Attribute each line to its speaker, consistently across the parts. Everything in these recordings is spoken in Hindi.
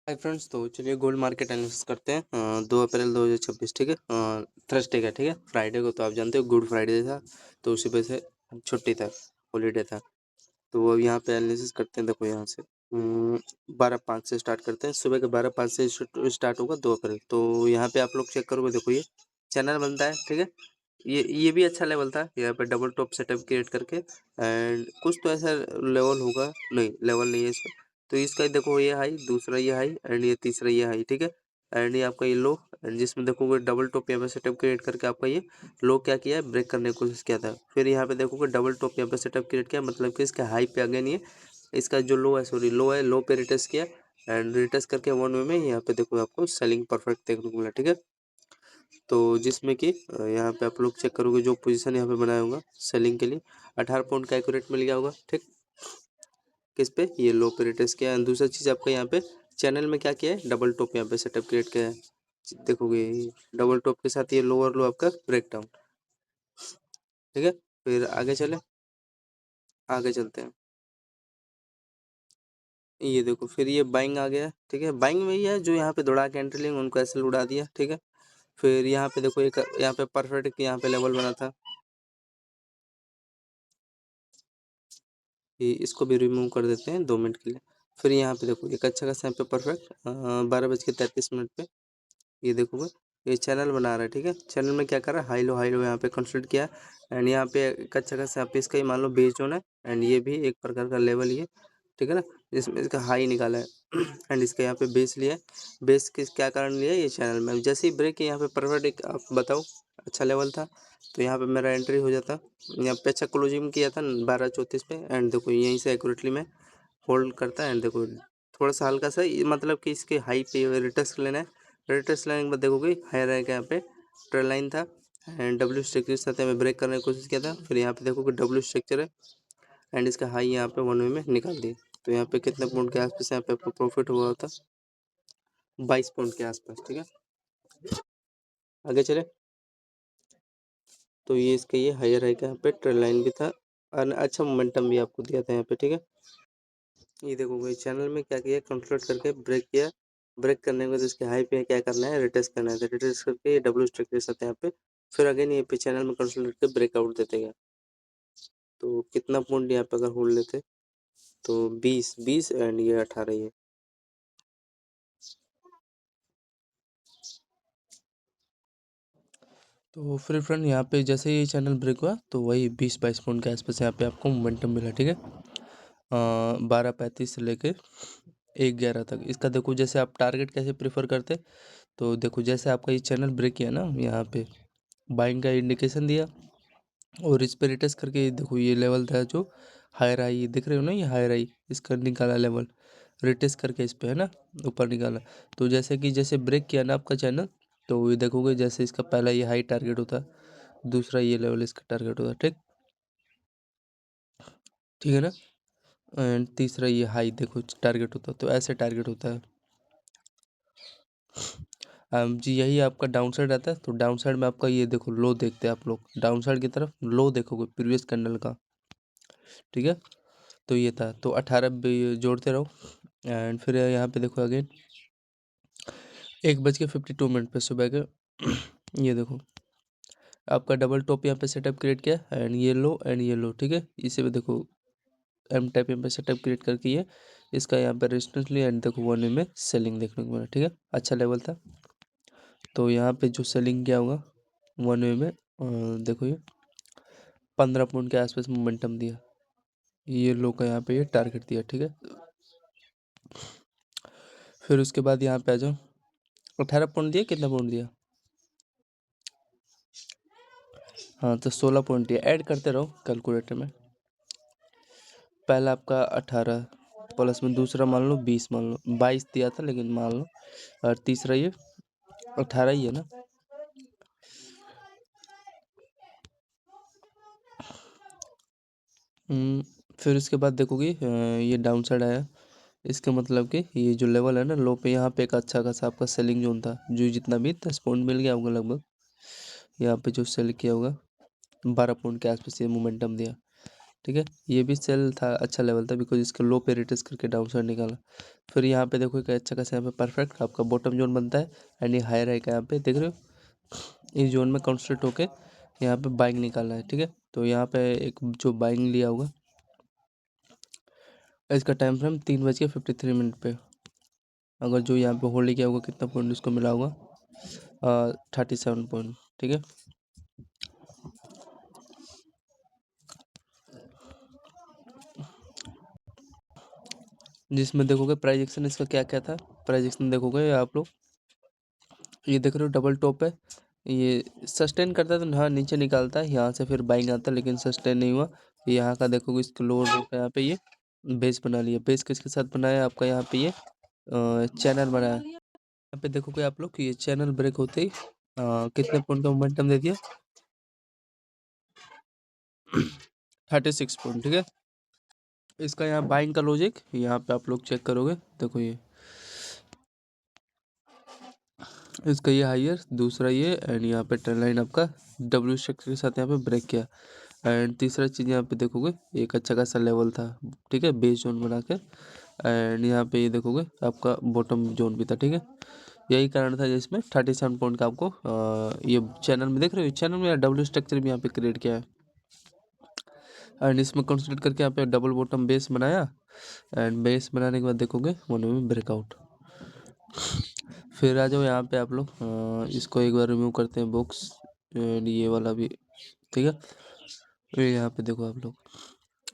Speaker 1: हाय फ्रेंड्स, तो चलिए गोल्ड मार्केट एनालिसिस करते हैं। 2 अप्रैल 2026, ठीक है। थर्सडे का, ठीक है। फ्राइडे को तो आप जानते हो गुड फ्राइडे था, तो उसी वजह से छुट्टी था, हॉलीडे था। तो अब यहाँ पे एनालिसिस करते हैं। देखो यहाँ से 12:05 से स्टार्ट करते हैं। सुबह के 12:05 से स्टार्ट होगा 2 अप्रैल। तो यहाँ पे आप लोग चेक करोगे, देखो ये चैनल बनता है, ठीक है। ये भी अच्छा लेवल था। यहाँ पे डबल टॉप सेटअप क्रिएट करके एंड कुछ तो ऐसा लेवल होगा, नहीं लेवल नहीं है इसका। तो इसका देखो ये हाई, दूसरा ये हाई एंड ये तीसरा ये हाई, ठीक है। एंड ये आपका ये लो, एंड जिसमें देखोगे डबल टॉप यहाँ पे सेटअप क्रिएट करके आपका ये लो क्या किया है, ब्रेक करने की कोशिश किया था। फिर यहाँ पे देखोगे डबल टॉप यहाँ पे सेटअप क्रिएट किया, मतलब कि इसका हाई पे अगेन ये इसका जो लो है, सॉरी लो है, लो पे रिटेस्ट किया एंड रिटेस्ट करके वन वे में यहाँ पे देखो आपको सेलिंग परफेक्ट देखने को मिला, ठीक है। तो जिसमें कि यहाँ पे आप लोग चेक करोगे जो पोजीशन यहाँ पे बनाया होगा सेलिंग के लिए 18 पॉइंट का एक्यूरेट मिल गया होगा, ठीक। किस पे, ये लो पे रिटेस्ट किया है। दूसरा चीज़ आपका यहाँ पे चैनल में क्या किया है, डबल टॉप यहाँ पे सेटअप क्रिएट किया है। देखोगे डबल टॉप के साथ ये लोअर लो आपका ब्रेक डाउन, ठीक है। फिर आगे चले, आगे चलते हैं। ये देखो फिर ये बाइंग आ गया, ठीक है। बाइंग में ही है जो यहाँ पे दौड़ा के एंट्री लेंगे उनको ऐसे उड़ा दिया, ठीक है। फिर यहाँ पे देखो एक यहाँ पे परफेक्ट यहाँ पे लेवल बना था, ये इसको भी रिमूव कर देते हैं 2 मिनट के लिए। फिर यहाँ पे देखो एक अच्छा खासा यहाँ पे परफेक्ट 12:33 पे ये देखोगे ये चैनल बना रहा है, ठीक है। चैनल में क्या कर रहा है, हाई लो यहाँ पे कंस्ट्रक्ट किया एंड यहाँ पे एक अच्छा खासा यहाँ पे इसका ही मान लो बेस जोन है एंड ये भी एक प्रकार का लेवल ये, ठीक है ना। जिसमें इसका हाई निकाला है एंड इसका यहाँ पे बेस लिया है। बेस किस क्या कारण लिया है, ये चैनल में जैसे ही ब्रेक यहाँ पे परफेक्ट एक आप बताओ अच्छा लेवल था, तो यहाँ पे मेरा एंट्री हो जाता। यहाँ पे अच्छा क्लोजिंग किया था 12:34 पे एंड देखो यहीं से एक्यूरेटली मैं होल्ड करता है एंड देखो थोड़ा सा हल्का सा मतलब कि इसके हाई पे रिटेस्ट लेना है। रिटेस्ट लेने के बाद देखोगे हाई रैंक यहाँ पे ट्रेल लाइन था एंड डब्ल्यू स्ट्रक्चर के साथ में ब्रेक करने की कोशिश किया था। फिर यहाँ पे देखोगे डब्ल्यू स्ट्रक्चर है एंड इसका हाई यहाँ पे वन वे में निकाल दिए। तो यहाँ पे कितने पॉइंट के आसपास यहाँ पे आपको प्रॉफिट हुआ होता, 22 पॉइंट के आसपास, ठीक है। आगे चले तो ये इसका ये हायर है, यहाँ पे ट्रेल लाइन भी था और अच्छा मोमेंटम भी आपको दिया था यहाँ पे, ठीक है। ये देखोगे चैनल में क्या किया, कंसोलिडेट करके ब्रेक किया। ब्रेक करने के बाद इसके हाई पे क्या करना है, रिटेस्ट करना है। तो रिटेस्ट करके ये डब्ल्यू स्ट्रक्चर के साथ यहाँ पे फिर अगेन ये पे चैनल में कंसोलिडेट करके ब्रेकआउट देते गया। तो कितना पॉइंट यहाँ पे अगर होल्ड लेते तो 20 एंड ये 18 ये। तो फिर फ्रेंड यहाँ पे जैसे ये चैनल ब्रेक हुआ तो वही 20-22 पॉइंट के आसपास यहाँ पे आपको मोमेंटम मिला, ठीक है। 12:35 से लेके 1:11 तक इसका देखो। जैसे आप टारगेट कैसे प्रेफर करते, तो देखो जैसे आपका ये चैनल ब्रेक किया ना, यहाँ पे बाइंग का इंडिकेशन दिया और इस पे रिटेस्ट करके देखो ये लेवल था जो हायर आई, दिख रहे हो ना, ये हायर आई इसका निकाला लेवल रिटेस्ट करके इस पे, है ना, ऊपर निकाला। तो जैसे कि जैसे ब्रेक किया ना आपका चैनल, तो ये देखोगे जैसे इसका पहला ये हाई टारगेट होता, दूसरा ये लेवल इसका टारगेट होता, ठीक, ठीक है ना। एंड तीसरा ये हाई देखो टारगेट होता, तो ऐसे टारगेट होता है। जी यही आपका डाउन साइड आता है। तो डाउन साइड में आपका ये देखो लो देखते हैं आप लोग, डाउन साइड की तरफ लो देखोगे प्रीवियस कैंडल का, ठीक है। तो ये था, तो 18 जोड़ते रहो एंड फिर यहाँ पे देखो अगेन 1:52 पे सुबह के ये देखो आपका डबल टॉप यहाँ पे सेटअप क्रिएट किया एंड ये लो, ठीक है। इसे भी देखो एम टाइप यहाँ पे सेटअप क्रिएट करके ये इसका यहाँ पे रेजिस्टेंस लिया एंड देखो वन वे में सेलिंग देखने को मिला, ठीक है। अच्छा लेवल था। तो यहाँ पे जो सेलिंग क्या होगा वन वे में देखो ये 15 पॉइंट के आसपास मोमेंटम दिया, ये लो का यहाँ पे ये टारगेट दिया, ठीक है। फिर उसके बाद यहाँ पे आ जाओ 18 पॉइंट दिया, कितना पॉइंट दिया, हाँ तो 16 पॉइंट दिया। ऐड करते रहो कैलकुलेटर में। पहला आपका 18 प्लस में दूसरा मान लो 20, मान लो 22 दिया था लेकिन मान लो, और तीसरा ये 18 ही है ना। फिर उसके बाद देखोगे ये डाउन साइड आया, इसका मतलब कि ये जो लेवल है ना लो पे, यहाँ पे एक अच्छा खासा आपका सेलिंग जोन था, जो जितना भी 10 पॉइंट मिल गया होगा लगभग। यहाँ पे जो सेल किया होगा 12 पॉइंट के आसपास ये मोमेंटम दिया। ठीक है। ये भी सेल था, अच्छा लेवल था, बिकॉज इसका लो पे रिटेस्ट करके डाउन साइड निकाला। फिर यहाँ पे देखो एक अच्छा खासा यहाँ पे परफेक्ट आपका बॉटम जोन बनता है एंड ये हायर रहेगा यहाँ पे, देख रहे हो। इस जोन में कॉन्सेंट्रेट होके यहाँ पे बाइंग निकालना है, ठीक है। तो यहाँ पे एक जो बाइंग लिया होगा, इसका टाइम फ्रेम 3:53 पे। अगर जो यहाँ पे होल्ड किया होगा, कितना पॉइंट इसको मिला होगा, 37 पॉइंट, ठीक है। जिसमें देखोगे प्राइस एक्शन इसका क्या क्या था, प्राइस एक्शन देखोगे आप लोग, ये देख रहे हो डबल टॉप है, ये सस्टेन करता है तो हाँ नीचे निकालता है, यहाँ से फिर बाइंग आता है, लेकिन सस्टेन नहीं हुआ। यहाँ का देखोगे इसका लोअर रूट है, यहाँ पे ये बेस बना लिया। बेस किसके साथ बनाया है आपका, यहाँ पे ये चैनल बनाया। यहाँ पे देखोगे आप लोग कि ये चैनल ब्रेक होते ही कितने पॉइंट का मोमेंटम दे दिया, 36 पॉइंट, ठीक है। इसका यहाँ बाइंग का लॉजिक यहाँ पे आप लोग चेक करोगे, देखो ये इसका ये हायर, दूसरा ये, एंड यहाँ पे ट्रेंड लाइन आपका डब्ल्यू स्ट्रक्चर के साथ यहाँ पे ब्रेक किया। एंड तीसरा चीज़ यहाँ पे देखोगे एक अच्छा खासा लेवल था, ठीक है, बेस जोन बना के। एंड यहाँ पे ये देखोगे आपका बॉटम जोन भी था, ठीक है। यही कारण था जिसमें 37 पॉइंट का आपको ये चैनल में देख रहे हो, चैनल में डब्ल्यू स्ट्रक्चर भी यहाँ पे क्रिएट किया है। एंड इसमें कंसिडर करके यहाँ पे डबल बॉटम बेस बनाया, एंड बेस बनाने के बाद देखोगे वन में ब्रेकआउट। फिर आ जाओ यहाँ पे आप लोग, इसको एक बार रिमूव करते हैं बॉक्स, एंड ये वाला भी, ठीक है। फिर यहाँ पे देखो आप लोग,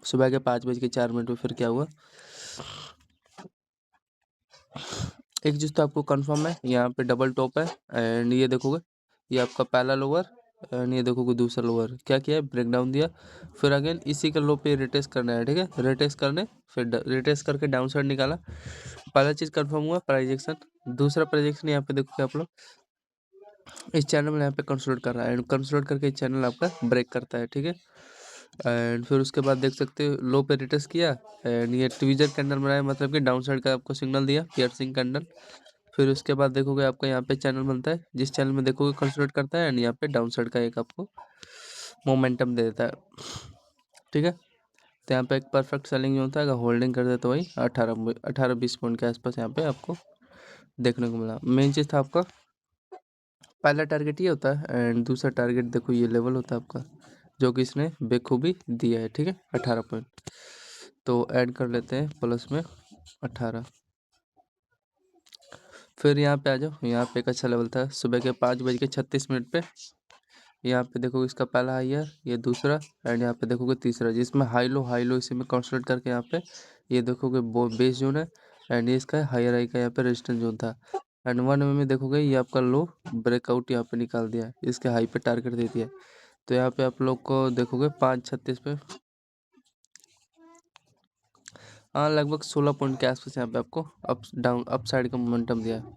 Speaker 1: सुबह के 5:04 पे फिर क्या हुआ, एक चीज़ तो आपको कंफर्म है, यहाँ पे डबल टॉप है, एंड ये देखोगे ये आपका पहला लोअर, एंड ये देखोगे दूसरा लोअर, क्या किया है, ब्रेक डाउन दिया। फिर अगेन इसी के लो पे रिटेस्ट करना है, ठीक है, रिटेस्ट करने फिर रिटेस्ट करके डाउन साइड निकाला। पहला चीज़ कंफर्म हुआ प्राइजेक्शन। दूसरा प्राइजेक्शन यहाँ पे देखोगे आप लोग, इस चैनल में यहाँ पे कंसोलिडेट कर रहा है, एंड कंसोलिडेट करके इस चैनल आपका ब्रेक करता है, ठीक है। एंड फिर उसके बाद देख सकते हो लो पे रिटेस्ट किया, एंड ये ट्वीजर कैंडल बनाया, मतलब कि डाउन साइड का आपको सिग्नल दिया, पियर्सिंग कैंडल। फिर उसके बाद देखोगे आपका यहाँ पे चैनल बनता है, जिस चैनल में देखोगे कंसोलिडेट करता है, एंड यहाँ पे डाउन साइड का एक आपको मोमेंटम दे देता है, ठीक है। तो यहाँ पे एक परफेक्ट सेलिंग जो होता है, अगर होल्डिंग कर दे तो वही 18-20 पॉइंट के आसपास यहाँ पे आपको देखने को मिला। मेन चीज़ था आपका पहला टारगेट ये होता है, एंड दूसरा टारगेट देखो ये लेवल होता है आपका, जो कि इसने बेखूबी दिया है, ठीक है, 18 पॉइंट। तो ऐड कर लेते हैं प्लस में 18। फिर यहाँ पे आ जाओ, यहाँ पे एक अच्छा लेवल था सुबह के 5:36 पे। यहाँ पे देखोगे इसका पहला हायर, ये दूसरा, एंड यहाँ पे देखोगे तीसरा, जिसमें हाई लो इसी में कॉन्सेंट्रेट करके यहाँ पे ये देखोगे बेस जोन है, एंड ये इसका हायर हाई का यहाँ पे रेजिस्टेंस जोन था। एंड 1 में देखोगे ये आपका लो ब्रेकआउट यहाँ पे निकाल दिया, इसके हाई पे टारगेट दे दिया। तो यहाँ पे आप लोग को देखोगे 5:36 पे, हाँ लगभग 16 पॉइंट के आसपास यहाँ पे आपको अप साइड का मोमेंटम दिया है।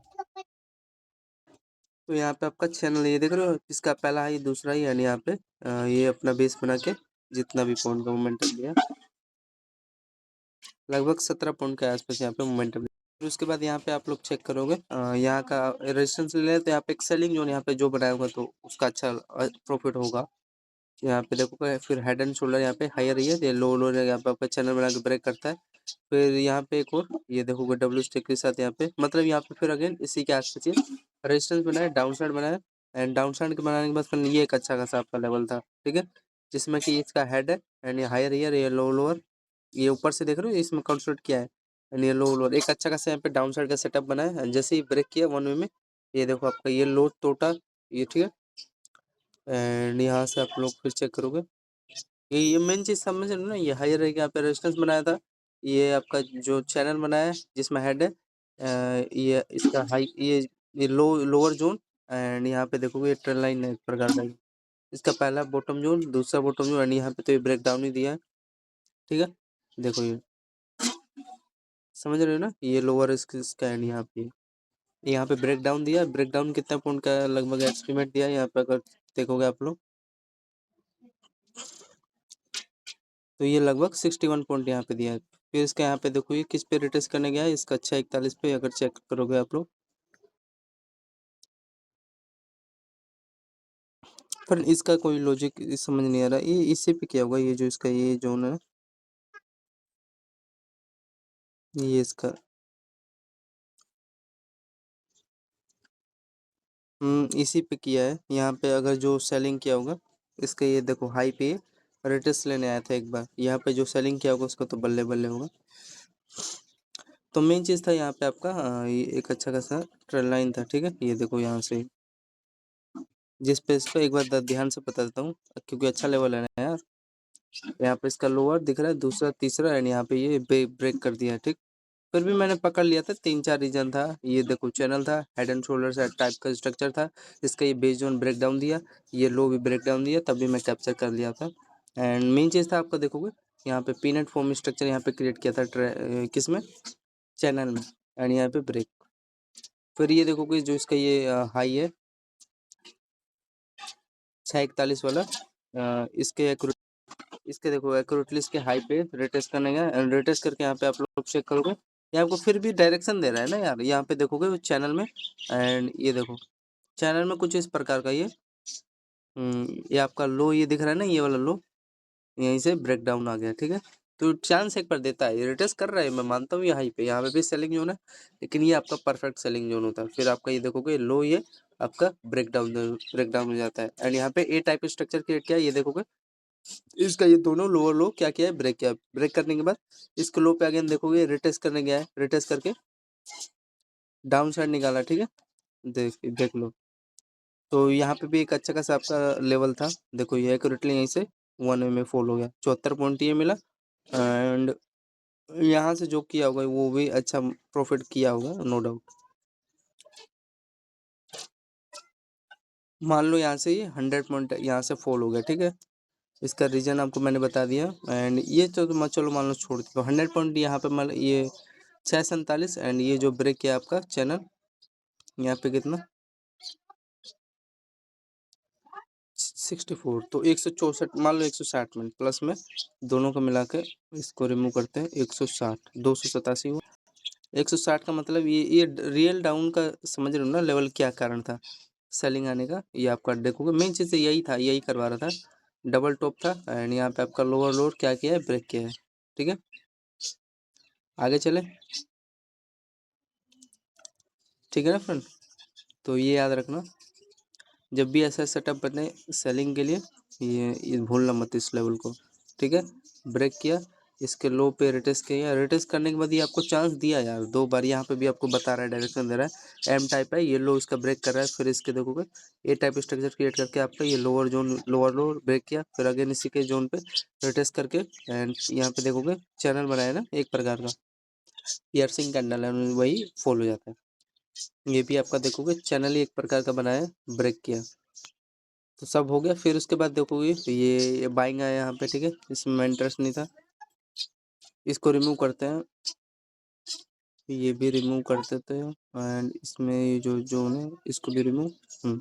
Speaker 1: तो यहाँ पे आपका चैनल ये देख रहे हो, इसका पहला हाई दूसरा ही, यानी यहाँ पे ये अपना बेस बना के जितना भी पॉइंट का मोमेंटम दिया, लगभग 17 पॉइंट के आसपास यहाँ पे मोमेंटम। फिर उसके बाद यहाँ पे आप लोग चेक करोगे, यहाँ का रेजिस्टेंस ले तो यहाँ पे एक सेलिंग जोन यहाँ पे जो बनाया होगा तो उसका अच्छा प्रॉफिट होगा। यहाँ पे देखोगे फिर हेड एंड शोल्डर यहाँ पे हायर है, ये लो यहाँ पे आपका चैनल बना के ब्रेक करता है। फिर यहाँ पे एक और ये देखोगे डब्ल्यू स्टिक के साथ यहाँ पे, मतलब यहाँ पे फिर अगेन इसी के आसपास ये रेजिस्टेंस बनाया, डाउन साइड बनाया, एंड डाउन साइड के बनाने के बाद फिर ये एक अच्छा खासा आपका लेवल था, ठीक है, जिसमें कि इसका हेड है, एंड ये हायर ईयर, ये लो लोअर, ये ऊपर से देख रहे हो इसमें कंसोलिडेट किया है, एंड ये लो लोअर, एक अच्छा खासा यहाँ पे डाउन साइड का सेटअप बनाया है। जैसे ही ब्रेक किया 1 वे में, ये देखो आपका ये लो टोटा, ये ठीक है। एंड यहाँ से आप लोग फिर चेक करोगे, ये मेन चीज़ समझ रहे हो ना, ये हायर है, यहाँ पे रेजिस्टेंस बनाया था, ये आपका जो चैनल बनाया है जिसमें हेड है, ये इसका हाई, ये लोअर जोन, एंड यहाँ पे देखोगे ये ट्रेंड लाइन है एक प्रकार का, इसका पहला बॉटम जोन, दूसरा बॉटम जोन, एंड यहाँ पे तो ये ब्रेक डाउन ही दिया है, ठीक है। देखो ये समझ रहे हो ना, ये लोअर इसका एंड यहाँ पे ब्रेक डाउन दिया, ब्रेक डाउन कितना पॉइंट का लगभग एस्टिमेट दिया है यहाँ पे, अगर देखोगे आप लोग तो ये लगभग 61 पॉइंट यहाँ पे दिया है। फिर इसका यहाँ पे देखो ये किस पे रिटेस्ट करने गया है, इसका 6:41 पे, अगर चेक करोगे आप लोग पर इसका कोई लॉजिक समझ नहीं आ रहा, ये इसी पे क्या होगा, ये जो इसका ये जोन है, ये इसका इसी पे किया है। यहाँ पे अगर जो सेलिंग किया होगा इसका, ये देखो हाई पे रेटेस्ट लेने आया था एक बार, यहाँ पे जो सेलिंग किया होगा उसका तो बल्ले बल्ले होगा। तो मेन चीज़ था यहाँ पे आपका ये एक अच्छा खासा ट्रेंड लाइन था, ठीक है। ये देखो यहाँ से जिस पे इसको एक बार ध्यान से बता देता हूँ, क्योंकि अच्छा लेवल है ना यार। यहाँ पे इसका लोअर दिख रहा है, दूसरा तीसरा, एंड यहाँ पे ये ब्रेक कर दिया है, ठीक। फिर भी मैंने पकड़ लिया था, 3-4 रीजन था। ये देखो चैनल था, हेड एंड शोल्डर से टाइप का स्ट्रक्चर था, इसका ये बेस जोन ब्रेक डाउन दिया, ये लो भी ब्रेक डाउन दिया, तब भी मैं कैप्चर कर लिया था। एंड मेन चीज़ था आपका देखोगे यहाँ पे पीनट फॉर्म स्ट्रक्चर यहाँ पे क्रिएट किया था किस में, चैनल में, एंड यहाँ पे ब्रेक। फिर ये देखोगे जो इसका ये हाई है 641 वाला, इसके देखो एक्यूरेटली इसके हाई पे रेटेस्ट करने का, रेटेस्ट करके यहाँ पे आप लोग चेक करोगे, ये आपको फिर भी डायरेक्शन दे रहा है ना यार। यहाँ पे देखोगे चैनल में, एंड ये देखो चैनल में कुछ इस प्रकार का ये आपका लो ये दिख रहा है ना, ये वाला लो यहीं से ब्रेक डाउन आ गया, ठीक है। तो चांस एक बार देता है, ये रिटेस्ट कर रहा है, मैं मानता हूँ ये हाई पे, यहाँ पे भी सेलिंग जोन है, लेकिन ये आपका परफेक्ट सेलिंग जोन होता है। फिर आपका ये देखोगे लो ये आपका ब्रेक डाउन हो जाता है, एंड यहाँ पे ए टाइप स्ट्रक्चर क्रिएट किया है, ये देखोगे इसका ये दोनों लोअर लो क्या किया है, ब्रेक किया। ब्रेक करने के बाद इसको लो पे अगेन देखोगे रिटेस्ट करने गया है, रिटेस्ट करके डाउन साइड निकाला, ठीक है। देख लो, तो यहाँ पे भी एक अच्छा खासा आपका लेवल था, देखो ये एक्यूरेटली यहीं से 1 में फॉल हो गया, 74 पॉइंट ये मिला। एंड यहाँ से जो किया होगा वो भी अच्छा प्रॉफिट किया होगा, नो डाउट। मान लो यहाँ से ये 100 पॉइंट यहाँ से फॉल हो गया, ठीक है। इसका रीजन आपको मैंने बता दिया, एंड ये तो चलो मान लो छोड़ दो, 100 पॉइंट यहाँ पे मान लो ये 647, एंड ये जो ब्रेक किया आपका चैनल यहाँ पे कितना 64, तो 164 मान लो, 160 मिनट प्लस में दोनों को मिला के इसको रिमूव करते हैं, 160 287 हुआ। 160 का मतलब ये रियल डाउन का समझ रहे हो ना लेवल, क्या कारण था सेलिंग आने का। ये आपका देखोगे मेन चीज़ यही था, यही करवा रहा था, डबल टॉप था, एंड यहाँ पे आपका लोअर लोअर क्या किया है, ब्रेक किया है, ठीक है। आगे चले, ठीक है ना फ्रेंड। तो ये याद रखना, जब भी ऐसा सेटअप बने सेलिंग के लिए, ये भूलना मत इस लेवल को, ठीक है। ब्रेक किया, इसके लो पे रिटेस्ट किया, रिटेस्ट करने के बाद ये आपको चांस दिया यार 2 बार, यहाँ पे भी आपको बता रहा है, डायरेक्शन दे रहा है, एम टाइप है, ये लो इसका ब्रेक कर रहा है, फिर इसके देखोगे ए टाइप स्ट्रक्चर क्रिएट करके आपका ये lower zone lower lower break किया, फिर अगेन इसी के जोन पे रिटेस्ट करके, एंड यहाँ पे देखोगे चैनल बनाया ना एक प्रकार का पियर्सिंग कैंडल है, वही फॉल हो जाता है। ये भी आपका देखोगे चैनल ही एक प्रकार का बनाया, ब्रेक किया, तो सब हो गया। फिर उसके बाद देखोगे ये बाइंग आया यहाँ पे, ठीक है, इसमें इंटरेस्ट नहीं था, इसको रिमूव करते हैं, ये भी रिमूव कर देते हैं, एंड इसमें ये जो जोन है इसको भी रिमूव,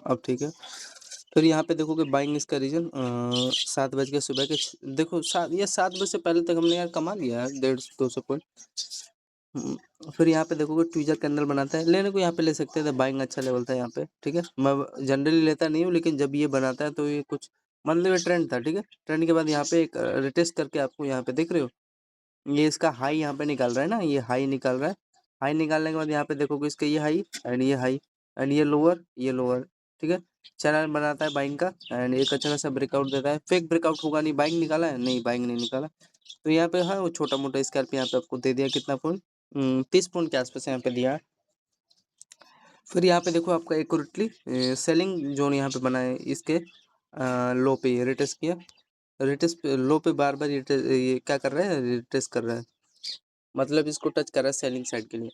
Speaker 1: अब ठीक है। फिर यहाँ पे देखोगे बाइंग इसका रीजन 7 बज के सुबह के देखो 7 बजे से पहले तक हमने यार कमा लिया है 150-200 पॉइंट। फिर यहाँ पे देखोगे ट्विजर कैंडल बनाता है, लेने को यहाँ पे ले सकते थे, बाइंग अच्छा लेवल था यहाँ पे, ठीक है। मैं जनरली लेता नहीं हूँ, लेकिन जब ये बनाता है तो ये कुछ मतलब ये ट्रेंड था, ठीक है। ट्रेंड के बाद यहाँ पे एक रिटेस्ट करके आपको यहाँ पे देख रहे हो, ये इसका हाई यहाँ पे निकाल रहा है ना, ये हाई निकाल रहा है। हाई निकालने के बाद यहाँ पे देखोगे इसका ये हाई, एंड ये लोअर, ठीक है। चैनल बनाता है बाइंग का, एंड एक अच्छा खासा ब्रेकआउट देता है, फेक ब्रेकआउट होगा नहीं, बाइंग निकाला है नहीं, बाइंग नहीं निकाला, तो यहाँ पे है वो छोटा मोटा स्कैल्प यहाँ पे आपको दे दिया, कितना पॉइंट 30 पॉइंट के आसपास यहाँ पे दिया है। फिर यहाँ पे देखो आपका एक्यूरेटली सेलिंग जोन यहाँ पे बना है, इसके लो पे ये रिटेस्ट किया, रिटेस्ट लो पे बार बार ये क्या कर रहा है, रिटेस्ट कर रहा है, मतलब इसको टच कर रहा है सेलिंग साइड के लिए।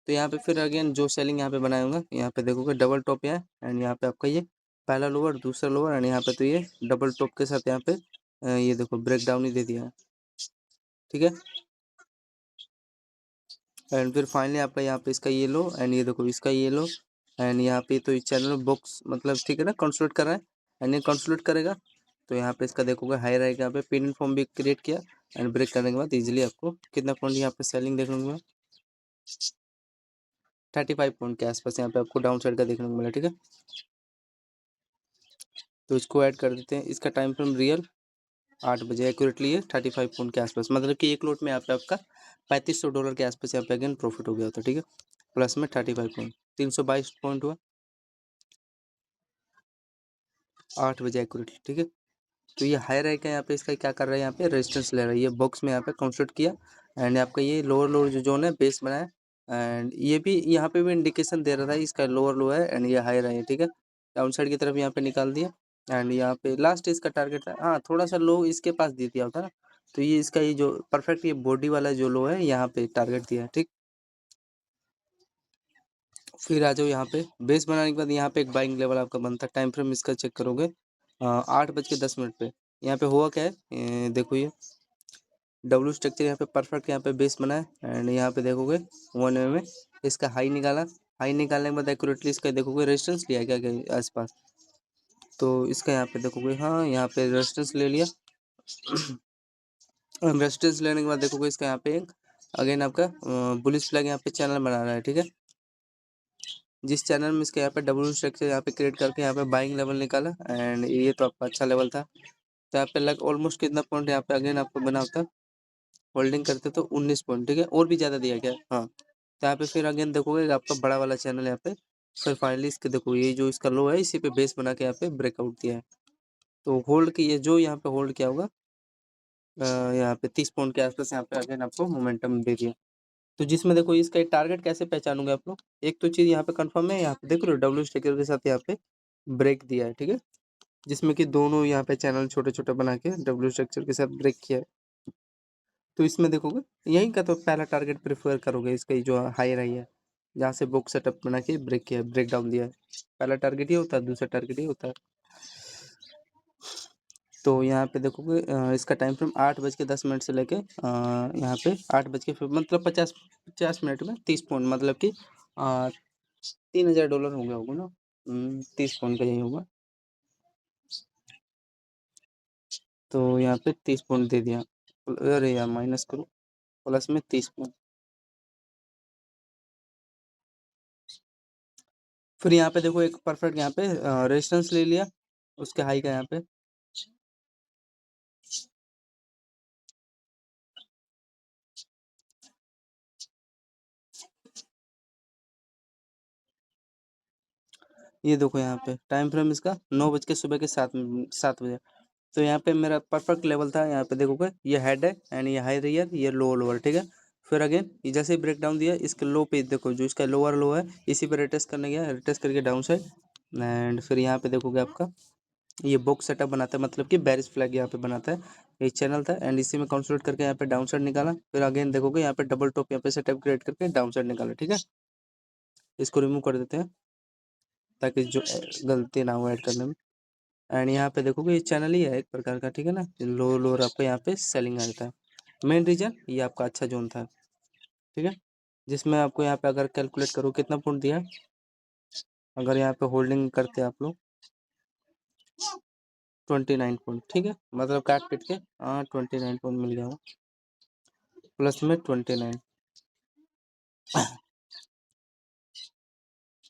Speaker 1: तो यहाँ पे फिर अगेन जो सेलिंग यहाँ पे बनाया होगा, यहाँ पे देखोगे डबल टॉप है, एंड यहाँ पे आपका ये पहला लोअर दूसरा लोअर, एंड यहाँ पे तो ये डबल टॉप के साथ यहाँ पे ये देखो ब्रेक डाउन ही दे दिया है, ठीक है। एंड फिर फाइनली आपका यहाँ पे इसका ये लो, एंड ये देखो इसका ये लो, एंड यहाँ पे तो चैनल बॉक्स मतलब ठीक है ना, कंसोलिडेट कर रहा है, एंड ये कंसोलिडेट करेगा, तो यहाँ पे इसका देखोगे हाई रहेगा, यहाँ पे पिन फॉर्म भी क्रिएट किया, एंड ब्रेक करने के बाद इजीली आपको कितना पॉइंट यहाँ पे सेलिंग देखने को मिला, 35 पॉइंट के आसपास यहाँ पे आपको डाउन साइड का देखने को मिला, ठीक है। तो इसको ऐड कर देते हैं। इसका टाइम फ्रेम रियल 8 बजे एक्यूरेटली है 35 पॉइंट के आसपास, मतलब कि एक लोट में यहाँ पे आपका $3500 के आसपास यहाँ पे अगेन प्रॉफिट हो गया होता है, ठीक है। प्लस में 35 पॉइंट 322 पॉइंट हुआ 8 बजे एक्यूरेटली, ठीक है। तो ये हायर है क्या यहाँ पे, इसका क्या कर रहा है, यहाँ पे रेजिस्टेंस ले रहा है, ये बॉक्स में यहाँ पे कंस्ट्रक्ट किया एंड आपका ये लोअर लोअर जो जोन है बेस बनाया एंड ये भी यहाँ पे भी इंडिकेशन दे रहा था इसका लोअर लो है एंड ये हायर है, ठीक है। डाउन साइड की तरफ यहाँ पे निकाल दिया एंड यहाँ पे लास्ट इसका टारगेट था, हाँ थोड़ा सा लो इसके पास दे दिया होता ना, तो ये इसका ये जो परफेक्ट ये बॉडी वाला जो लो है यहाँ पे टारगेट दिया है, ठीक। फिर आ जाओ यहाँ पे बेस बनाने के बाद यहाँ पे एक बाइंग लेवल आपका बनता है। टाइम फ्रेम इसका चेक करोगे 8:10 पे यहाँ पे हुआ क्या है, देखो ये डब्ल्यू स्ट्रक्चर यहाँ पे परफेक्ट यहाँ पे बेस बना है एंड यहाँ पे देखोगे 1 में इसका हाई निकाला। हाई निकालने के बाद एक्यूरेटली इसका देखोगे रेजिस्टेंस लिया क्या क्या आसपास, तो इसका यहाँ पे देखोगे हाँ यहाँ पे रेजिस्टेंस ले लिया। रेजिस्टेंस लेने के बाद देखोगे इसका यहाँ पे एक अगेन आपका बुलिश फ्लैग यहाँ पे चैनल बना रहा है, ठीक है। जिस चैनल में इसके यहाँ पे डब्ल्यू स्ट्रक्चर यहाँ पे क्रिएट करके यहाँ पे बाइंग लेवल निकाला एंड ये तो आपका अच्छा लेवल था, तो यहाँ पे लग ऑलमोस्ट कितना पॉइंट यहाँ पे अगेन आपको बना होता होल्डिंग करते तो 19 पॉइंट, ठीक है, और भी ज़्यादा दिया गया, हाँ। तो यहाँ पे फिर अगेन देखोगे आपका बड़ा वाला चैनल यहाँ पे फिर फाइनली इसके देखो ये जो इसका लो है इसी पे बेस बना के यहाँ पे ब्रेकआउट दिया है, तो होल्ड की ये जो यहाँ पे होल्ड किया होगा यहाँ पे 30 पॉइंट के आसपास यहाँ पे अगेन आपको मोमेंटम दे दिया। तो जिसमें देखो इसका टारगेट कैसे पहचानोगे आप लोग, एक तो चीज़ यहाँ पे कंफर्म है, यहाँ पे देख रहे हो डब्ल्यू स्टिकर के साथ यहाँ पे ब्रेक दिया है, ठीक है, जिसमें कि दोनों यहाँ पे चैनल छोटे छोटे बना के डब्ल्यू स्ट्रक्चर के साथ ब्रेक किया है। तो इसमें देखोगे यहीं का तो पहला टारगेट प्रेफर करोगे, इसका जो हाई रही है जहाँ से बुक सेटअप बना के ब्रेक किया है, ब्रेक डाउन दिया है, पहला टारगेट ये होता है, दूसरा टारगेट ये होता है। तो यहाँ पे देखोगे इसका टाइम फ्रेम 8:10 से लेके यहाँ पे 8 मतलब 50 मिनट में 30 पॉइंट, मतलब कि $3000 हो गया होगा ना, 30 पॉइंट का यही होगा, तो यहाँ पे 30 पॉइंट दे दिया, अरे यार माइनस करो, प्लस में 30 पॉइंट। फिर यहाँ पे देखो एक परफेक्ट यहाँ पे रेजिस्टेंस ले लिया उसके हाई का यहाँ पे, ये देखो यहाँ पे टाइम फ्रेम इसका 9 बज के सुबह के 7 बजे, तो यहाँ पे मेरा परफेक्ट लेवल था, यहाँ पे देखोगे ये हेड है एंड ये हाई रही है, ये लो लोअर, ठीक है। फिर अगेन ये जैसे ही ब्रेक डाउन दिया इसके लो पे देखो जो इसका लोअर लो है इसी पे रिटेस्ट करने गया, रिटेस्ट करके डाउन साइड एंड फिर यहाँ पे देखोगे आपका ये बॉक्स सेटअप बनाता है, मतलब कि बेरिश फ्लैग यहाँ पे बनाता है, ये चैनल था एंड इसी में कंसोलिडेट करके यहाँ पे डाउन साइड निकाला। फिर अगेन देखोगे यहाँ पे डबल टॉप यहाँ पे सेटअप क्रिएट करके डाउन साइड निकाला, ठीक है। इसको रिमूव कर देते हैं ताकि जो गलती ना हो ऐड करने में। एंड यहाँ पे देखोगे ये चैनल ही है एक प्रकार का, ठीक है ना, लो लोअर आपको यहाँ पे सेलिंग आ जाता है। मेन रीजन ये आपका अच्छा जोन था, ठीक है, जिसमें आपको यहाँ पे अगर कैलकुलेट करो कितना पॉइंट दिया है, अगर यहाँ पे होल्डिंग करते हैं आप लोग 29 पॉइंट, ठीक है, मतलब काट पीट के 29 पॉइंट मिल गया हो, प्लस में 29,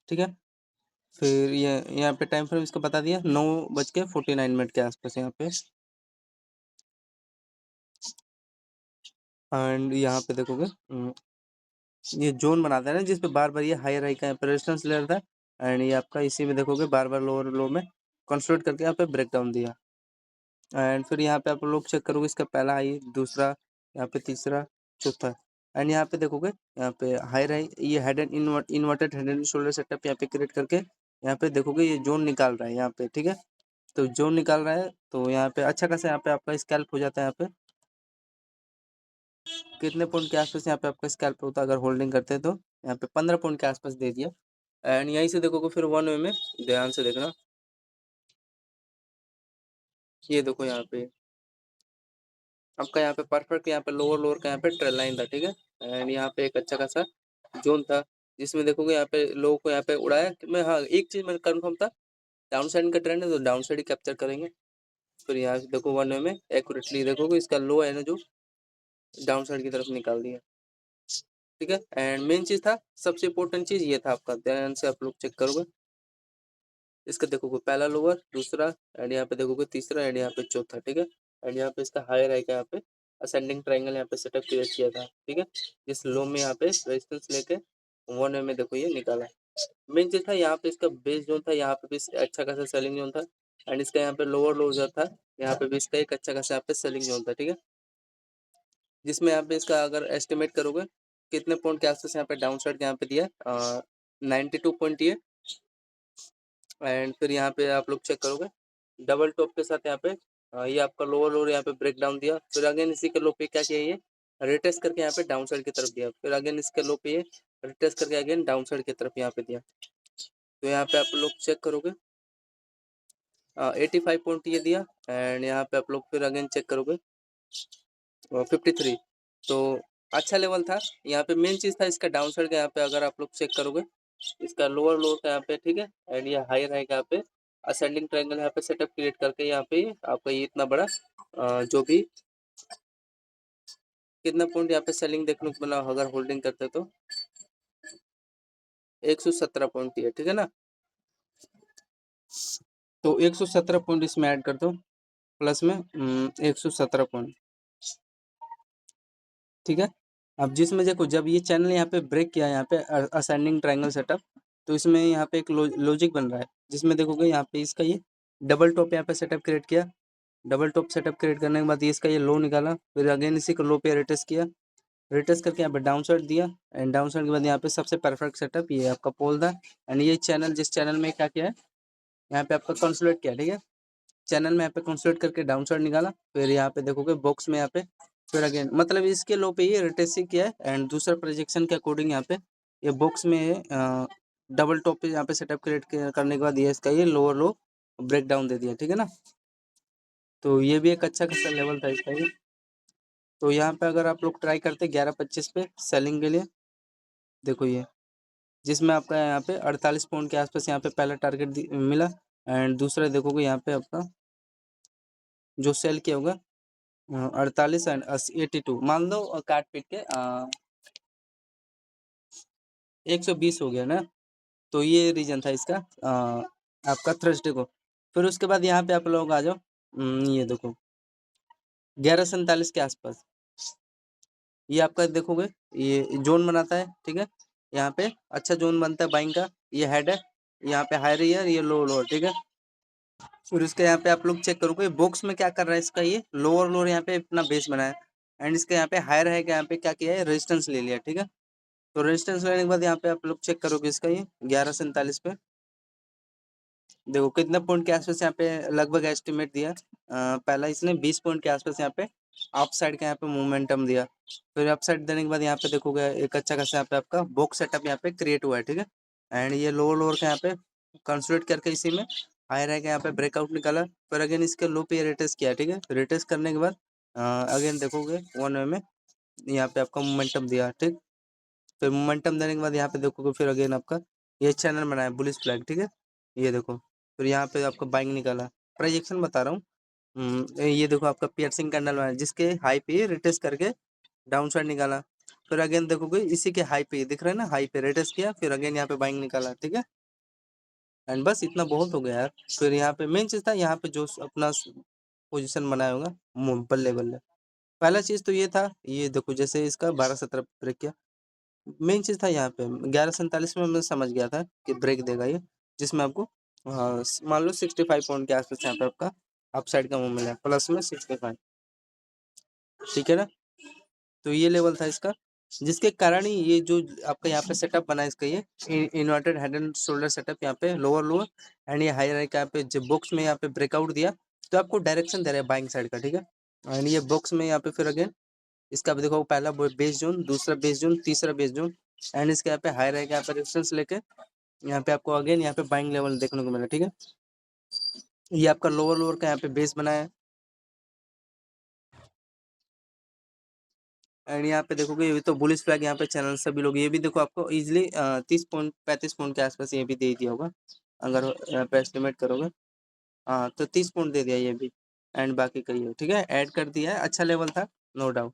Speaker 1: ठीक है। फिर ये यहाँ पे टाइम फ्रेम इसका बता दिया 9:49 के आसपास यहाँ पे, एंड यहाँ पे देखोगे ये जोन बनाता है ना जिसपे बार बार ये हाई हाई का यहाँ पे रेजिस्टेंस ले रहा था एंड ये आपका इसी में देखोगे बार बार लोअर लो में कंसोलिडेट करके यहाँ पे ब्रेक डाउन दिया एंड फिर यहाँ पे आप लोग चेक करोगे इसका पहला हाई, दूसरा, यहाँ पे तीसरा, चौथा एंड यहाँ पे देखोगे यहाँ पे हाई रही ये head and inverted head and shoulder setup यहाँ पे क्रिएट करके यहाँ पे देखोगे ये जोन निकाल रहा है यहाँ पे, ठीक है। तो जोन निकाल रहा है तो यहाँ पे अच्छा खासा यहाँ पे आपका स्कैल्प हो जाता है, यहाँ पे कितने पॉइंट के आसपास यहाँ पे आपका स्कैल्प होता है अगर होल्डिंग करते हैं तो यहाँ पे 15 पॉइंट के आसपास दे दिया एंड यहीं से देखोगे फिर 1 वे में ध्यान से देखना, ये देखो यहाँ पे आपका यहाँ पे परफेक्ट यहाँ पे लोअर लोअर का यहाँ पे ट्रेल लाइन था, ठीक है, एंड यहाँ पे एक अच्छा खासा जोन था जिसमें देखोगे यहाँ पे लो को यहाँ पे उड़ाया मैं, हाँ एक चीज मैंने कंफर्म था डाउन साइड का ट्रेंड है तो डाउन साइड ही कैप्चर करेंगे। फिर यहाँ से देखो 1 वे में एक्यूरेटली देखोगे इसका लो है ना जो डाउन साइड की तरफ निकाल दिया, ठीक है। एंड मेन चीज था सबसे इम्पोर्टेंट चीज ये था आपका, ध्यान से आप लोग चेक करोगे इसका देखोगे पहला लोअर, दूसरा एंड यहाँ पे देखोगे तीसरा एंड यहाँ पे चौथा, ठीक है। एंड यहाँ पे इसका हायर है यहाँ पे असेंडिंग ट्रायंगल यहाँ पे सेटअप क्रिएट किया था, ठीक है। इस लो में यहाँ पे रेजिस्टेंस लेके 1 में देखो ये निकाला। मेन चीज था यहाँ पे इसका बेस जोन था, यहाँ पे भी अच्छा खासा सेलिंग जोन था। एंड इसका यहाँ पे लोअर लो जो था, यहाँ पे भी इसका एक अच्छा खासा यहाँ पे सेलिंग जोन था, ठीक है। जिसमें यहाँ पे इसका अगर एस्टिमेट करोगे कितने पॉइंट के आसपास यहाँ पे डाउन साइड यहाँ पे दिया 92 पॉइंट ये। एंड फिर यहाँ पे आप लोग चेक करोगे डबल टॉप के साथ यहाँ पे ये आपका लोअर लोअर यहाँ पे ब्रेक डाउन दिया। फिर अगेन इसी के लो पे क्या किया ये रिटेस्ट करके यहाँ पे डाउन साइड की तरफ दिया। फिर अगेन इसके लो पे ये रिटेस्ट करके अगेन डाउन साइड की तरफ यहाँ पे दिया। तो यहाँ पे आप लोग चेक करोगे 85 पॉइंट ये दिया। एंड यहाँ पे आप लोग फिर अगेन चेक करोगे 53। तो अच्छा लेवल था। यहाँ पे मेन चीज था इसका डाउन साइड का, यहाँ पे अगर आप लोग चेक करोगे इसका लोअर लोअर का यहाँ पे, ठीक है। एंड ये हायर है यहाँ पे असेंडिंग ट्रायंगल यहाँ पे सेटअप क्रिएट करके यहाँ पे आपका ये इतना बड़ा जो भी कितना पॉइंट यहाँ पे सेलिंग देखने को मिला अगर होल्डिंग करते तो 117 पॉइंट है, ठीक है ना। तो 117 पॉइंट इसमें ऐड कर दो प्लस में 117 पॉइंट, ठीक है। अब जिसमें देखो जब ये चैनल यहाँ पे ब्रेक किया यहाँ पे असेंडिंग ट्रायंगल सेटअप, तो इसमें यहाँ पे एक लॉजिक बन रहा है जिसमें देखोगे यहाँ पे इसका ये डबल टॉप यहाँ पे सेटअप क्रिएट किया। डबल टॉप सेटअप क्रिएट करने के बाद ये इसका ये लो निकाला। फिर अगेन इसी को लो पे रिटेस्ट किया, रिटेस्ट करके यहाँ पे डाउन साइड दिया। एंड डाउन साइड के बाद यहाँ पे सबसे परफेक्ट सेटअप ये आपका पोल था। एंड ये चैनल जिस चैनल में क्या किया है यहाँ पे आपका कंसोलिडेट किया, ठीक है। चैनल में यहाँ पे कंसोलिडेट करके डाउन साइड निकाला। फिर यहाँ पे देखोगे बॉक्स में यहाँ पे फिर अगेन मतलब इसके लो पे ये रिटेस्ट किया है। एंड दूसरा प्रोजेक्शन के अकॉर्डिंग यहाँ पे ये बॉक्स में डबल टॉप पे यहाँ पे सेटअप क्रिएट करने के बाद ये इसका ये लोअर लो ब्रेक डाउन दे दिया, ठीक है ना। तो ये भी एक अच्छा खासा लेवल था इसका ये। तो यहाँ पे अगर आप लोग ट्राई करते 11-25 पे सेलिंग के लिए, देखो ये जिसमें आपका यहाँ पे 48 पॉइंट के आसपास यहाँ पे पहला टारगेट मिला। एंड दूसरा देखोगे यहाँ पे आपका जो सेल किया होगा 48 एंड 82 मान लो काट पीट के 120 हो गया ना। तो ये रीजन था इसका आपका थर्सडे को। फिर उसके बाद यहाँ पे आप लोग आ जाओ ये देखो 1147 के आसपास ये आपका देखोगे ये जोन बनाता है, ठीक है। यहाँ पे अच्छा जोन बनता है बाइंग का, ये हेड है यहाँ पे हाई है ये लो लो, ठीक है। फिर उसके यहाँ पे आप लोग चेक करोगे बॉक्स में क्या कर रहा है इसका ये लोअर लोअर यहाँ पे अपना बेस बनाया। एंड इसके यहाँ पे हायर है कि यहाँ पे क्या किया है रेजिस्टेंस ले लिया, ठीक है। तो रेजिस्टेंस लेने के बाद यहाँ पे आप लोग चेक करोगे इसका ये 1147 पे देखो कितना पॉइंट के आसपास यहाँ पे लगभग एस्टिमेट दिया। पहला इसने 20 पॉइंट के आसपास यहाँ पे अप साइड का यहाँ पे मोमेंटम दिया। फिर अप साइड देने के बाद यहाँ पे देखोगे एक अच्छा खासा यहाँ पे आपका बॉक्स सेटअप यहाँ पे क्रिएट हुआ है, ठीक है। एंड ये लोअर लोअर का यहाँ पे कंसोलिडेट करके इसी में हायर है यहाँ पे ब्रेकआउट निकाला। फिर अगेन इसके लो पे रिटेस्ट किया, ठीक है। रिटेस्ट करने के बाद अगेन देखोगे 1 वे में यहाँ पे आपका मोमेंटम दिया, ठीक। फिर मोमेंटम देने के बाद यहाँ पे देखोगे फिर अगेन आपका ये चैनल बनाया बुलिश फ्लैग, ठीक है। ये देखो फिर यहाँ पे आपका बाइंग निकाला, प्रोजेक्शन बता रहा हूँ। ये देखो आपका पियर्सिंग कैंडल बनाया जिसके हाई पे रिटेस्ट करके डाउन साइड निकाला। फिर अगेन देखोगे इसी के हाई पे दिख रहा है ना, हाई पे रिटेस्ट किया फिर अगेन यहाँ पे बाइंग निकाला, ठीक है। एंड बस इतना बहुत हो गया यार। फिर यहाँ पे मेन चीज था यहाँ पे जो अपना पोजीशन बनाया होगा बल्ले बल्ले। पहला चीज तो ये था, ये देखो जैसे इसका 12-17 ब्रेक किया मेन चीज था यहाँ पे 1147 में मैं समझ गया था कि ब्रेक देगा ये। जिसमें आपको मान लो 65 पॉइंट के आसपास यहाँ पे आपका अपसाइड का मूवमेंट है प्लस में 65, ठीक है ना। तो ये लेवल था इसका जिसके कारण ही ये जो आपका यहाँ पे सेटअप बना है इसका ये inverted head and shoulder setup यहाँ पे लोअर लोअर एंड ये हायर है यहाँ पे जब बॉक्स में यहाँ पे ब्रेकआउट दिया तो आपको डायरेक्शन दे रहा है बाइंग साइड का, ठीक है। एंड ये बॉक्स में यहाँ पे फिर अगेन इसका भी देखो पहला बेस जोन, दूसरा बेस जोन, तीसरा बेस जोन एंड इसके यहाँ पे हायर है यहाँ पे रेजिस्टेंस लेके यहाँ पे आपको अगेन यहाँ पे बाइंग लेवल देखने को मिला, ठीक है। ये आपका लोअर लोअर का यहाँ पे बेस बनाया है। एंड यहाँ पे देखोगे ये तो बुलिश फ्लैग यहाँ पे चैनल सभी लोग ये भी देखो आपको इजिली 30 पॉइंट 35 पॉइंट के आसपास ये भी दे दिया होगा अगर यहाँ पे एस्टिमेट करोगे। हाँ तो 30 पॉइंट दे दिया ये भी। एंड बाकी करिए, ठीक है, ऐड कर दिया है, अच्छा लेवल था नो डाउट,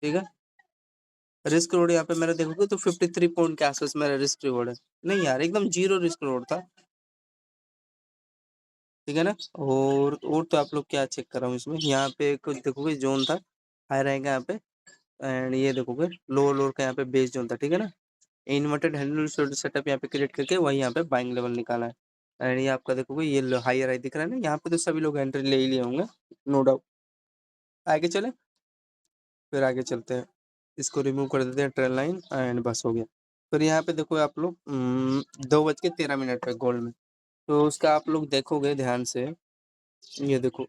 Speaker 1: ठीक है। रिस्क रोड यहाँ पे मेरा देखोगे तो 53 पॉइंट के आसपास मेरा रिस्क रिवॉर्ड है। नहीं यार एकदम जीरो रिस्क रोड था। ठीक है ना। और तो आप लोग क्या चेक कर रहा हूँ इसमें, यहाँ पे कुछ देखोगे जोन था, हाई रहेगा यहाँ पे, एंड ये देखोगे लोअर लोअर का यहाँ पे बेस जोन था, ठीक है ना। इन्वर्टेड हैंडल सेटअप यहाँ पे क्रिएट करके वही यहाँ पे बाइंग लेवल निकाला है। एंड ये आपका देखोगे ये हाई राइट दिख रहा है ना, यहाँ पे तो सभी लोग एंट्री ले ही लिए होंगे, नो डाउट। आगे चले, फिर आगे चलते हैं, इसको रिमूव कर देते हैं ट्रेन लाइन, एंड बस हो गया। फिर यहाँ पे देखो आप लोग 2:13 पे गोल्ड में, तो उसका आप लोग देखोगे ध्यान से, ये देखो।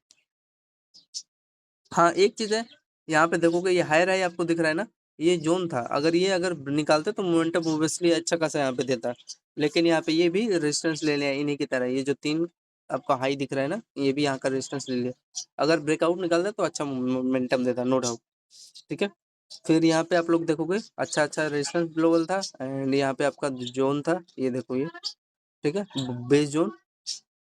Speaker 1: हाँ एक चीज है, यहाँ पे देखोगे ये हायर हाई आपको दिख रहा है ना, ये जोन था, अगर निकालते तो मोमेंटम ओब्वियसली अच्छा खासा यहाँ पे देता, लेकिन यहाँ पे ये भी रेजिस्टेंस ले लिया इन्हीं की तरह, ये जो 3 आपका हाई दिख रहा है ना, ये भी यहाँ का रेजिस्टेंस ले लिया। अगर ब्रेकआउट निकालता तो अच्छा मोमेंटम देता, नो डाउट। ठीक है, फिर यहाँ पे आप लोग देखोगे अच्छा अच्छा रेजिस्टेंस लेवल था, एंड यहाँ पे आपका जोन था, ये देखो ये, ठीक है, बेस जोन,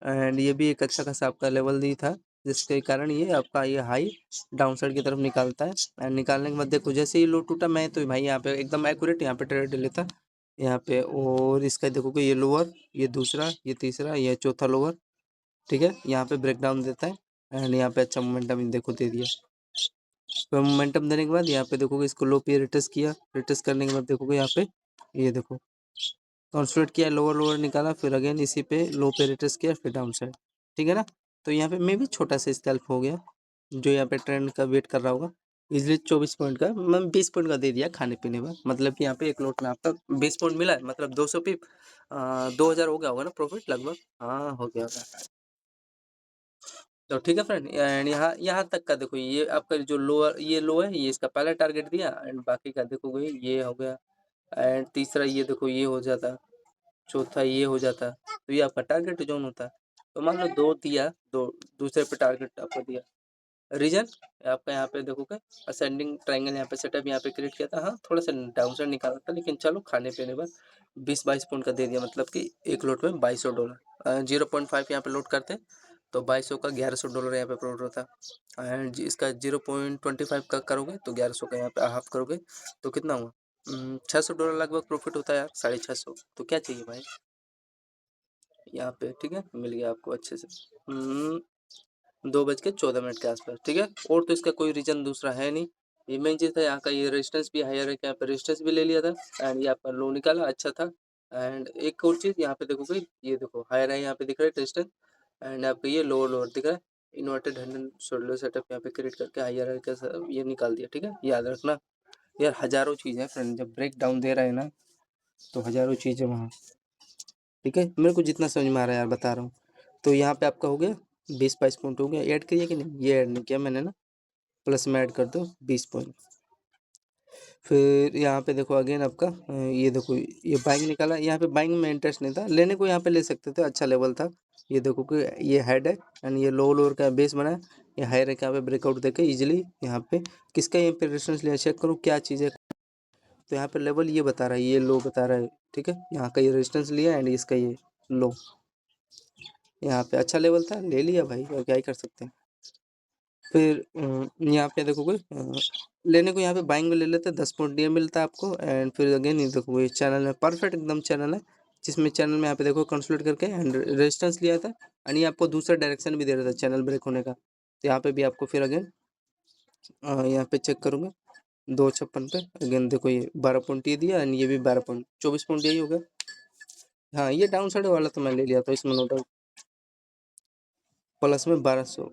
Speaker 1: एंड ये भी एक अच्छा खासा आपका लेवल दी था, जिसके कारण ये आपका ये हाई डाउन साइड की तरफ निकालता है। एंड निकालने के बाद देखो जैसे ही लो टूटा, मैं तो भाई यहाँ पे एकदम एक्यूरेट यहाँ पे ट्रेड लेता यहाँ पे, और इसका देखोगे ये लोअर, ये दूसरा, ये तीसरा, ये चौथा लोअर, ठीक है, यहाँ पे ब्रेक डाउन देता है, एंड यहाँ पे अच्छा मोमेंटम देखो दे दिया। तो मोमेंटम देने के बाद यहाँ पे देखोगे इसको लो पे रिटेस्ट किया, रिटेस्ट करने के बाद देखोगे यहाँ पे ये देखो कंसोलिडेट किया, लोअर लोअर निकाला, फिर अगेन इसी पे लो पे रिटेस्ट किया, फिर डाउन साइड, ठीक है ना। तो यहाँ पे मैं भी छोटा सा स्कैल्प हो गया, जो यहाँ पे ट्रेंड का वेट कर रहा होगा, इजिली 24 पॉइंट का, मैं 20 पॉइंट का दे दिया खाने पीने में, मतलब कि यहाँ पे एक लोट में आपका 20 पॉइंट मिला है, मतलब 200 पिप 2000 हो गया होगा ना प्रॉफिट लगभग, हाँ हो गया होगा। तो ठीक है फ्रेंड, एंड यहाँ यहाँ तक का देखो, ये आपका जो लोअर ये लो है, ये इसका पहला टारगेट दिया, एंड बाकी का देखोगे ये हो गया, एंड तीसरा ये देखो ये हो जाता, चौथा ये हो जाता, तो ये आपका टारगेट जोन होता है। तो मान लो 2 दिया, दो दूसरे पे टारगेट आपको दिया, रीजन आपका यहाँ पे देखोगे असेंडिंग ट्राइंगल यहाँ पे सेटअप यहाँ पे क्रिएट किया था, हाँ थोड़ा सा डाउन साइड निकाला था, लेकिन चलो खाने पीने में 20-22 पॉइंट का दे दिया, मतलब कि एक लोट में $2200, 0.5 यहाँ पे लोड करते तो 2200 का $1100 यहाँ पे प्रॉफिट होता, एंड इसका 0.25 का करोगे तो 1100 का यहाँ पे हाफ करोगे तो कितना हुआ, $600 लगभग प्रॉफिट होता है यार, 650, तो क्या चाहिए भाई यहाँ पे। ठीक है, मिल गया आपको अच्छे से 2:14 के आसपास, ठीक है। और तो इसका कोई रीजन दूसरा है नहीं, ये मेन चीज़ था, यहाँ का ये रेजिस्टेंस भी हायर है, यहाँ पे रेजिस्टेंस भी ले लिया था, एंड ये आपका लो निकाला अच्छा था। एंड एक और चीज़ यहाँ पे देखोगे, ये देखो हायर है यहाँ पे दिख रहा है रेजिस्टेंस, एंड आपका ये लोअर लोअर दिख रहा है, इन्वर्टेड हैंडल शोल्डर सेटअप यहाँ पे क्रिएट करके हायर का ये निकाल दिया, ठीक है, याद रखना यार, हजारों चीज़ है फ्रेंड, जब ब्रेक डाउन दे रहा है ना तो हजारों चीज़ें वहाँ, ठीक है, मेरे को जितना समझ में आ रहा है यार बता रहा हूँ। तो यहाँ पे आपका हो गया 20-22 पॉइंट हो गया, ऐड करिए कि नहीं, ये ऐड नहीं किया मैंने ना, प्लस में ऐड कर दो 20 पॉइंट। फिर यहाँ पे देखो अगेन आपका ये देखो ये बाइंग निकाला, यहाँ पे बाइंग में इंटरेस्ट नहीं था, लेने को यहाँ पे ले सकते थे, अच्छा लेवल था। ये देखो कि ये हेड है, एंड ये लो लोअर का बेस बना है, ये हाई है, यहाँ पे ब्रेकआउट देके इजिली यहाँ पे किसका यहाँ पे रेजिस्टेंस लिया, चेक करो क्या चीज़ है। तो यहाँ पे लेवल ये बता रहा है, ये लो बता रहा है, ठीक है, यहाँ का ये रेजिस्टेंस लिया, एंड इसका ये लो, यहाँ पे अच्छा लेवल था, ले लिया भाई, और क्या ही कर सकते हैं। फिर यहाँ पे देखोगे लेने को यहाँ पे बाइंग में ले लेते हैं, 10 पॉइंट ये मिलता है आपको, एंड फिर अगेन ये देखो ये चैनल है, परफेक्ट एकदम चैनल है, जिसमें चैनल में यहाँ पे देखो कंसोलिडेट करके एंड रेजिस्टेंस लिया था, एंड ये आपको दूसरा डायरेक्शन भी दे रहा था चैनल ब्रेक होने का। तो यहाँ पे भी आपको फिर अगेन यहाँ पे चेक करूँगा 256 पे, अगेन देखो ये 12 पॉइंट ये दिया, एंड ये भी 12 पॉइंट, 24 पॉइंट यही हो गया। हाँ ये डाउन साइड वाला तो मैं ले लिया था, इसमें नो डाउट, प्लस में 1200,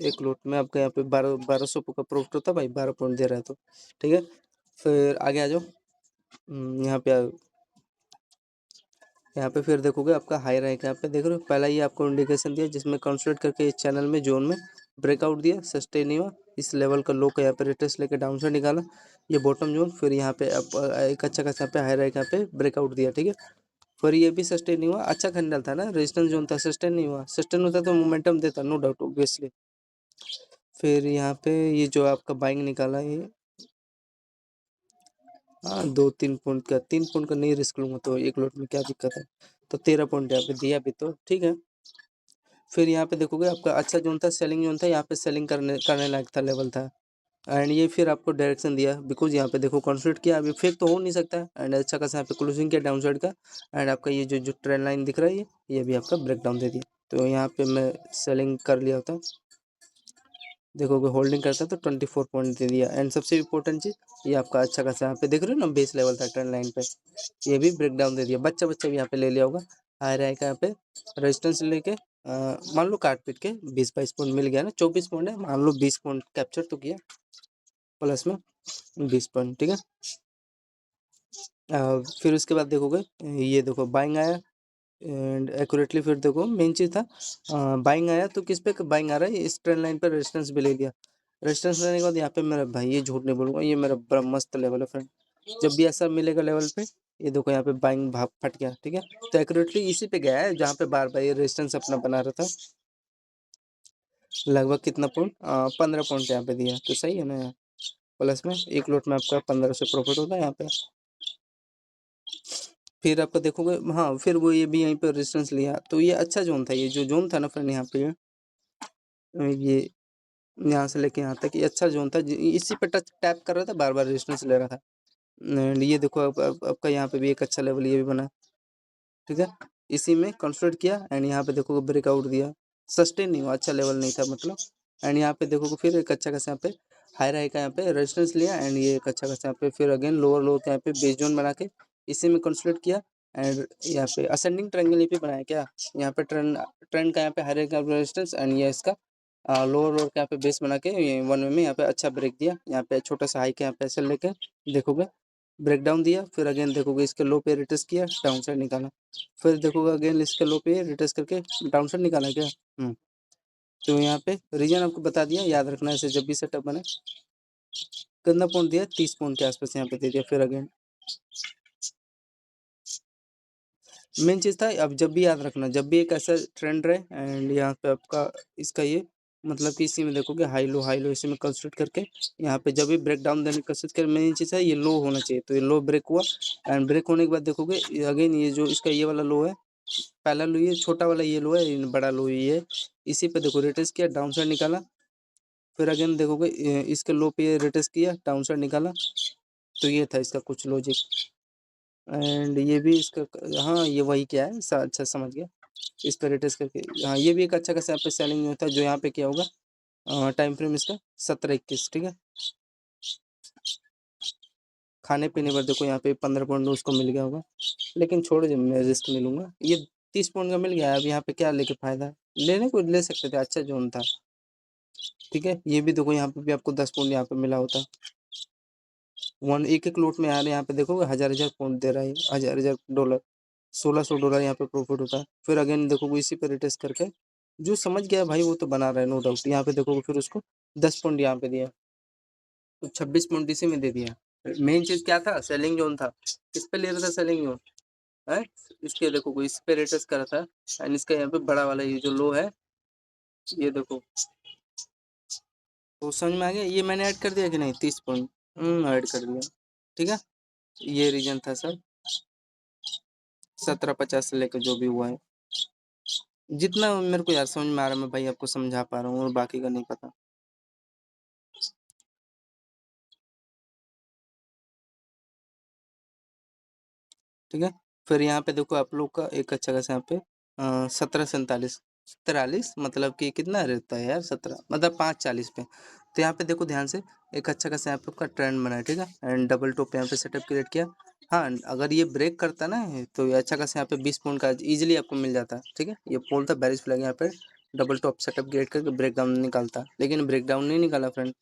Speaker 1: एक लोट में आपका यहाँ पे 1200 का प्रॉफिट होता भाई, 12 पॉइंट दे रहा है तो, ठीक है। फिर आगे आ जाओ, यहाँ पे यहाँ पे फिर देखोगे आपका हाई रैंक, यहाँ पे देख रहे हो पहला ही आपको इंडिकेशन दिया, जिसमें कंसोलिडेट करके इस चैनल में जोन में ब्रेकआउट दिया, सस्टेन नहीं हुआ, इस लेवल का लो का यहाँ पे रिटेस्ट लेके डाउन साइड निकाला, ये बॉटम जोन, फिर यहाँ पे एक अच्छा खासा पे हाई रैंक यहाँ पे ब्रेकआउट दिया, ठीक है। फिर ये भी सस्टेन नहीं हुआ, अच्छा कैंडल था ना, रेजिस्टेंस जोन था, सस्टेन नहीं हुआ, सस्टेन होता तो मोमेंटम देता, नो डाउट ऑब्वियसली। फिर यहाँ पे ये जो आपका बाइंग निकाला ये, हाँ 2-3 पॉइंट का, 3 पॉइंट का नहीं रिस्क लूंगा, तो एक लोट में क्या दिक्कत है, तो 13 पॉइंट यहाँ पे दिया भी तो ठीक है। फिर यहाँ पे देखोगे आपका अच्छा जोन था, सेलिंग जोन था, यहाँ पे सेलिंग करने लायक था, लेवल था, एंड ये फिर आपको डायरेक्शन दिया, बिकॉज यहाँ पे देखो कंसोलिडेट किया, अभी फेक तो हो नहीं सकता, एंड अच्छा खासा यहाँ पे क्लोजिंग किया डाउन साइड का, एंड आपका ये जो ट्रेंड लाइन दिख रहा है ये भी आपका ब्रेकडाउन दे दिया, तो यहाँ पे मैं सेलिंग कर लिया होता, देखोगे होल्डिंग करता तो 24 पॉइंट दे दिया। एंड सबसे इम्पोर्टेंट चीज़, ये आपका अच्छा खासा यहाँ पे देख रहे हो ना बेस लेवल था ट्रेंड लाइन पे, ये भी ब्रेक डाउन दे दिया। बच्चा बच्चा भी यहाँ पे ले लिया होगा, हाई राय का यहाँ पे रेजिस्टेंस लेके मान लो काट पीट के 20-22 पॉइंट मिल गया ना, 24 पॉइंट है, मान लो 20 पॉइंट कैप्चर तो किया, प्लस में 20 पॉइंट, ठीक है। फिर उसके बाद देखोगे, ये देखो बाइंग आया एंड एक्यूरेटली, फिर देखो मेन चीज़ था बाइंग आया तो किस पे बाइंग आ रहा है, इस ट्रेंड लाइन पर रेजिस्टेंस भी ले लिया। रेजिस्टेंस लेने के बाद यहाँ पे मेरा भाई, ये झूठ नहीं बोलूँगा, ये मेरा बड़ा मस्त लेवल है फ्रेंड। जब भी ऐसा मिलेगा लेवल पे, ये देखो यहाँ पे बाइंग भाग फट गया, ठीक है। तो एक्यूरेटली इसी पे गया है जहाँ पे बार बार ये रेजिस्टेंस अपना बना रहा था। लगभग कितना पॉइंट, 15 पॉइंट यहाँ पे दिया, तो सही है ना यार। प्लस में एक लोट में आपका 15 से प्रॉफिट होता है यहाँ पे। फिर आपका देखोगे, हाँ फिर वो ये भी यहीं पे रेजिस्टेंस लिया, तो ये अच्छा जोन था, ये जो जोन था ना फ्रेंड यहाँ पे, ये यहाँ से लेके यहाँ तक ये अच्छा जोन था, इसी पे टच टैप कर रहा था, बार बार रेजिस्टेंस ले रहा था। एंड ये देखो अब आपका यहाँ पे भी एक अच्छा लेवल ये भी बना, ठीक है। इसी में कंसोलिडेट किया एंड यहाँ पे देखोगे ब्रेकआउट दिया, सस्टेन नहीं हुआ, अच्छा लेवल नहीं था मतलब। एंड यहाँ पे देखोगे फिर एक अच्छा खासा यहाँ पे हाई राई का यहाँ पे रेजिस्टेंस लिया एंड ये एक अच्छा खासा यहाँ पे फिर अगेन लोअर लो यहाँ पे बेस जोन बना के इसी में कंसोलिडेट किया। एंड यहाँ पे असेंडिंग ट्रायंगल ये भी बनाया क्या, यहाँ पे ट्रेंड ट्रेंड का यहाँ पे हाई राई का रेजिस्टेंस एंड ये इसका लोअर लोअर का यहाँ पे बेस बना के वन वे में यहाँ पे अच्छा ब्रेक दिया, यहाँ पे छोटा सा हाई का यहाँ पे ऐसे लेके देखोगे ब्रेक डाउन दिया, फिर अगेन देखोगे इसके लो पे रिटेस्ट किया, डाउन साइड निकाला, फिर देखोगे अगेन इसके लो पे रिटेस्ट करके डाउन साइड निकाला क्या। तो यहाँ पे रीजन आपको बता दिया, याद रखना ऐसे जब भी सेटअप बने। कितना पॉइंट दिया, 30 पॉइंट के आसपास यहाँ पे दे दिया। फिर अगेन मेन चीज़ था, अब जब भी याद रखना, जब भी एक ऐसा ट्रेंड रहे एंड यहाँ पे आपका इसका ये मतलब कि इसी में देखोगे हाई लो इसी में कंसल्ट करके यहाँ पे जब भी ब्रेक डाउन देने की कोशिश करें, मेन चीज़ है ये लो होना चाहिए, तो ये लो ब्रेक हुआ एंड ब्रेक होने के बाद देखोगे अगेन ये जो इसका ये वाला लो है, पहला लो ये छोटा वाला ये लो है, बड़ा लो ये है, इसी पे देखो रिटेस्ट किया, डाउन साइड निकाला, फिर अगेन देखोगे इसके लो पे रिटेस्ट किया, डाउन साइड निकाला। तो ये था इसका कुछ लॉजिक एंड ये भी इसका, हाँ ये वही क्या है, अच्छा समझ गया। इस पर रिटेस्ट करके हाँ ये भी एक अच्छा खासा यहाँ पे सेलिंग होता है, जो यहाँ पे क्या होगा टाइम फ्रेम इसका 17-21, ठीक है। खाने पीने पर देखो यहाँ पे 15 पॉइंट उसको मिल गया होगा, लेकिन छोड़ दे, मैं रिस्क नहीं लूंगा, ये 30 पॉइंट का मिल गया है, अब यहाँ पे क्या लेके फायदा, लेने को ले सकते थे, अच्छा जोन था, ठीक है। ये भी देखो यहाँ पे भी आपको 10 पॉइंट यहाँ पे मिला होता, वन एक एक लोट में आ रहे हैं, यहाँ पे देखोगे हजार पॉइंट दे रहा है, हजार डॉलर, $1600 यहाँ पे प्रॉफिट होता है। फिर अगेन देखोगे इसी पे रिटेस्ट करके, जो समझ गया भाई वो तो बना रहा है नो डाउट। यहाँ पे देखोगे फिर उसको 10 पॉइंट यहाँ पे दिया, तो 26 पॉइंट इसी में दे दिया। मेन चीज क्या था, सेलिंग जोन था, किस पे ले रहा था सेलिंग जोन है, इसके देखो इस पे रिटेस्ट करा था एंड इसका यहाँ पे बड़ा वाला ये जो लो है, ये देखो, तो समझ में आ गया, ये मैंने ऐड कर दिया कि नहीं, 30 पॉइंट ऐड कर दिया, ठीक है। ये रीजन था सर, 1750 से लेकर जो भी हुआ है, जितना मेरे को यार समझ में आ रहा है मैं भाई आपको समझा पा रहा हूँ, और बाकी का नहीं पता, ठीक है। फिर यहाँ पे देखो आप लोग का एक अच्छा खासा यहाँ पे 1747 43, मतलब कि कितना रहता है यार, 17 मतलब 540 पे। तो यहाँ पे देखो ध्यान से, एक अच्छा खासा यहाँ पे आपका ट्रेंड बना है, ठीक है। एंड डबल टॉप यहाँ पे सेटअप क्रिएट किया, हाँ अगर ये ब्रेक करता ना तो ये अच्छा खासा यहाँ पे 20 पॉइंट का इजीली आपको मिल जाता है, ठीक है। ये पोल था बेरिश फ्लैग, यहाँ पे डबल टॉप सेटअप क्रिएट करके ब्रेक डाउन निकालता, लेकिन ब्रेक डाउन नहीं निकाला फ्रेंड,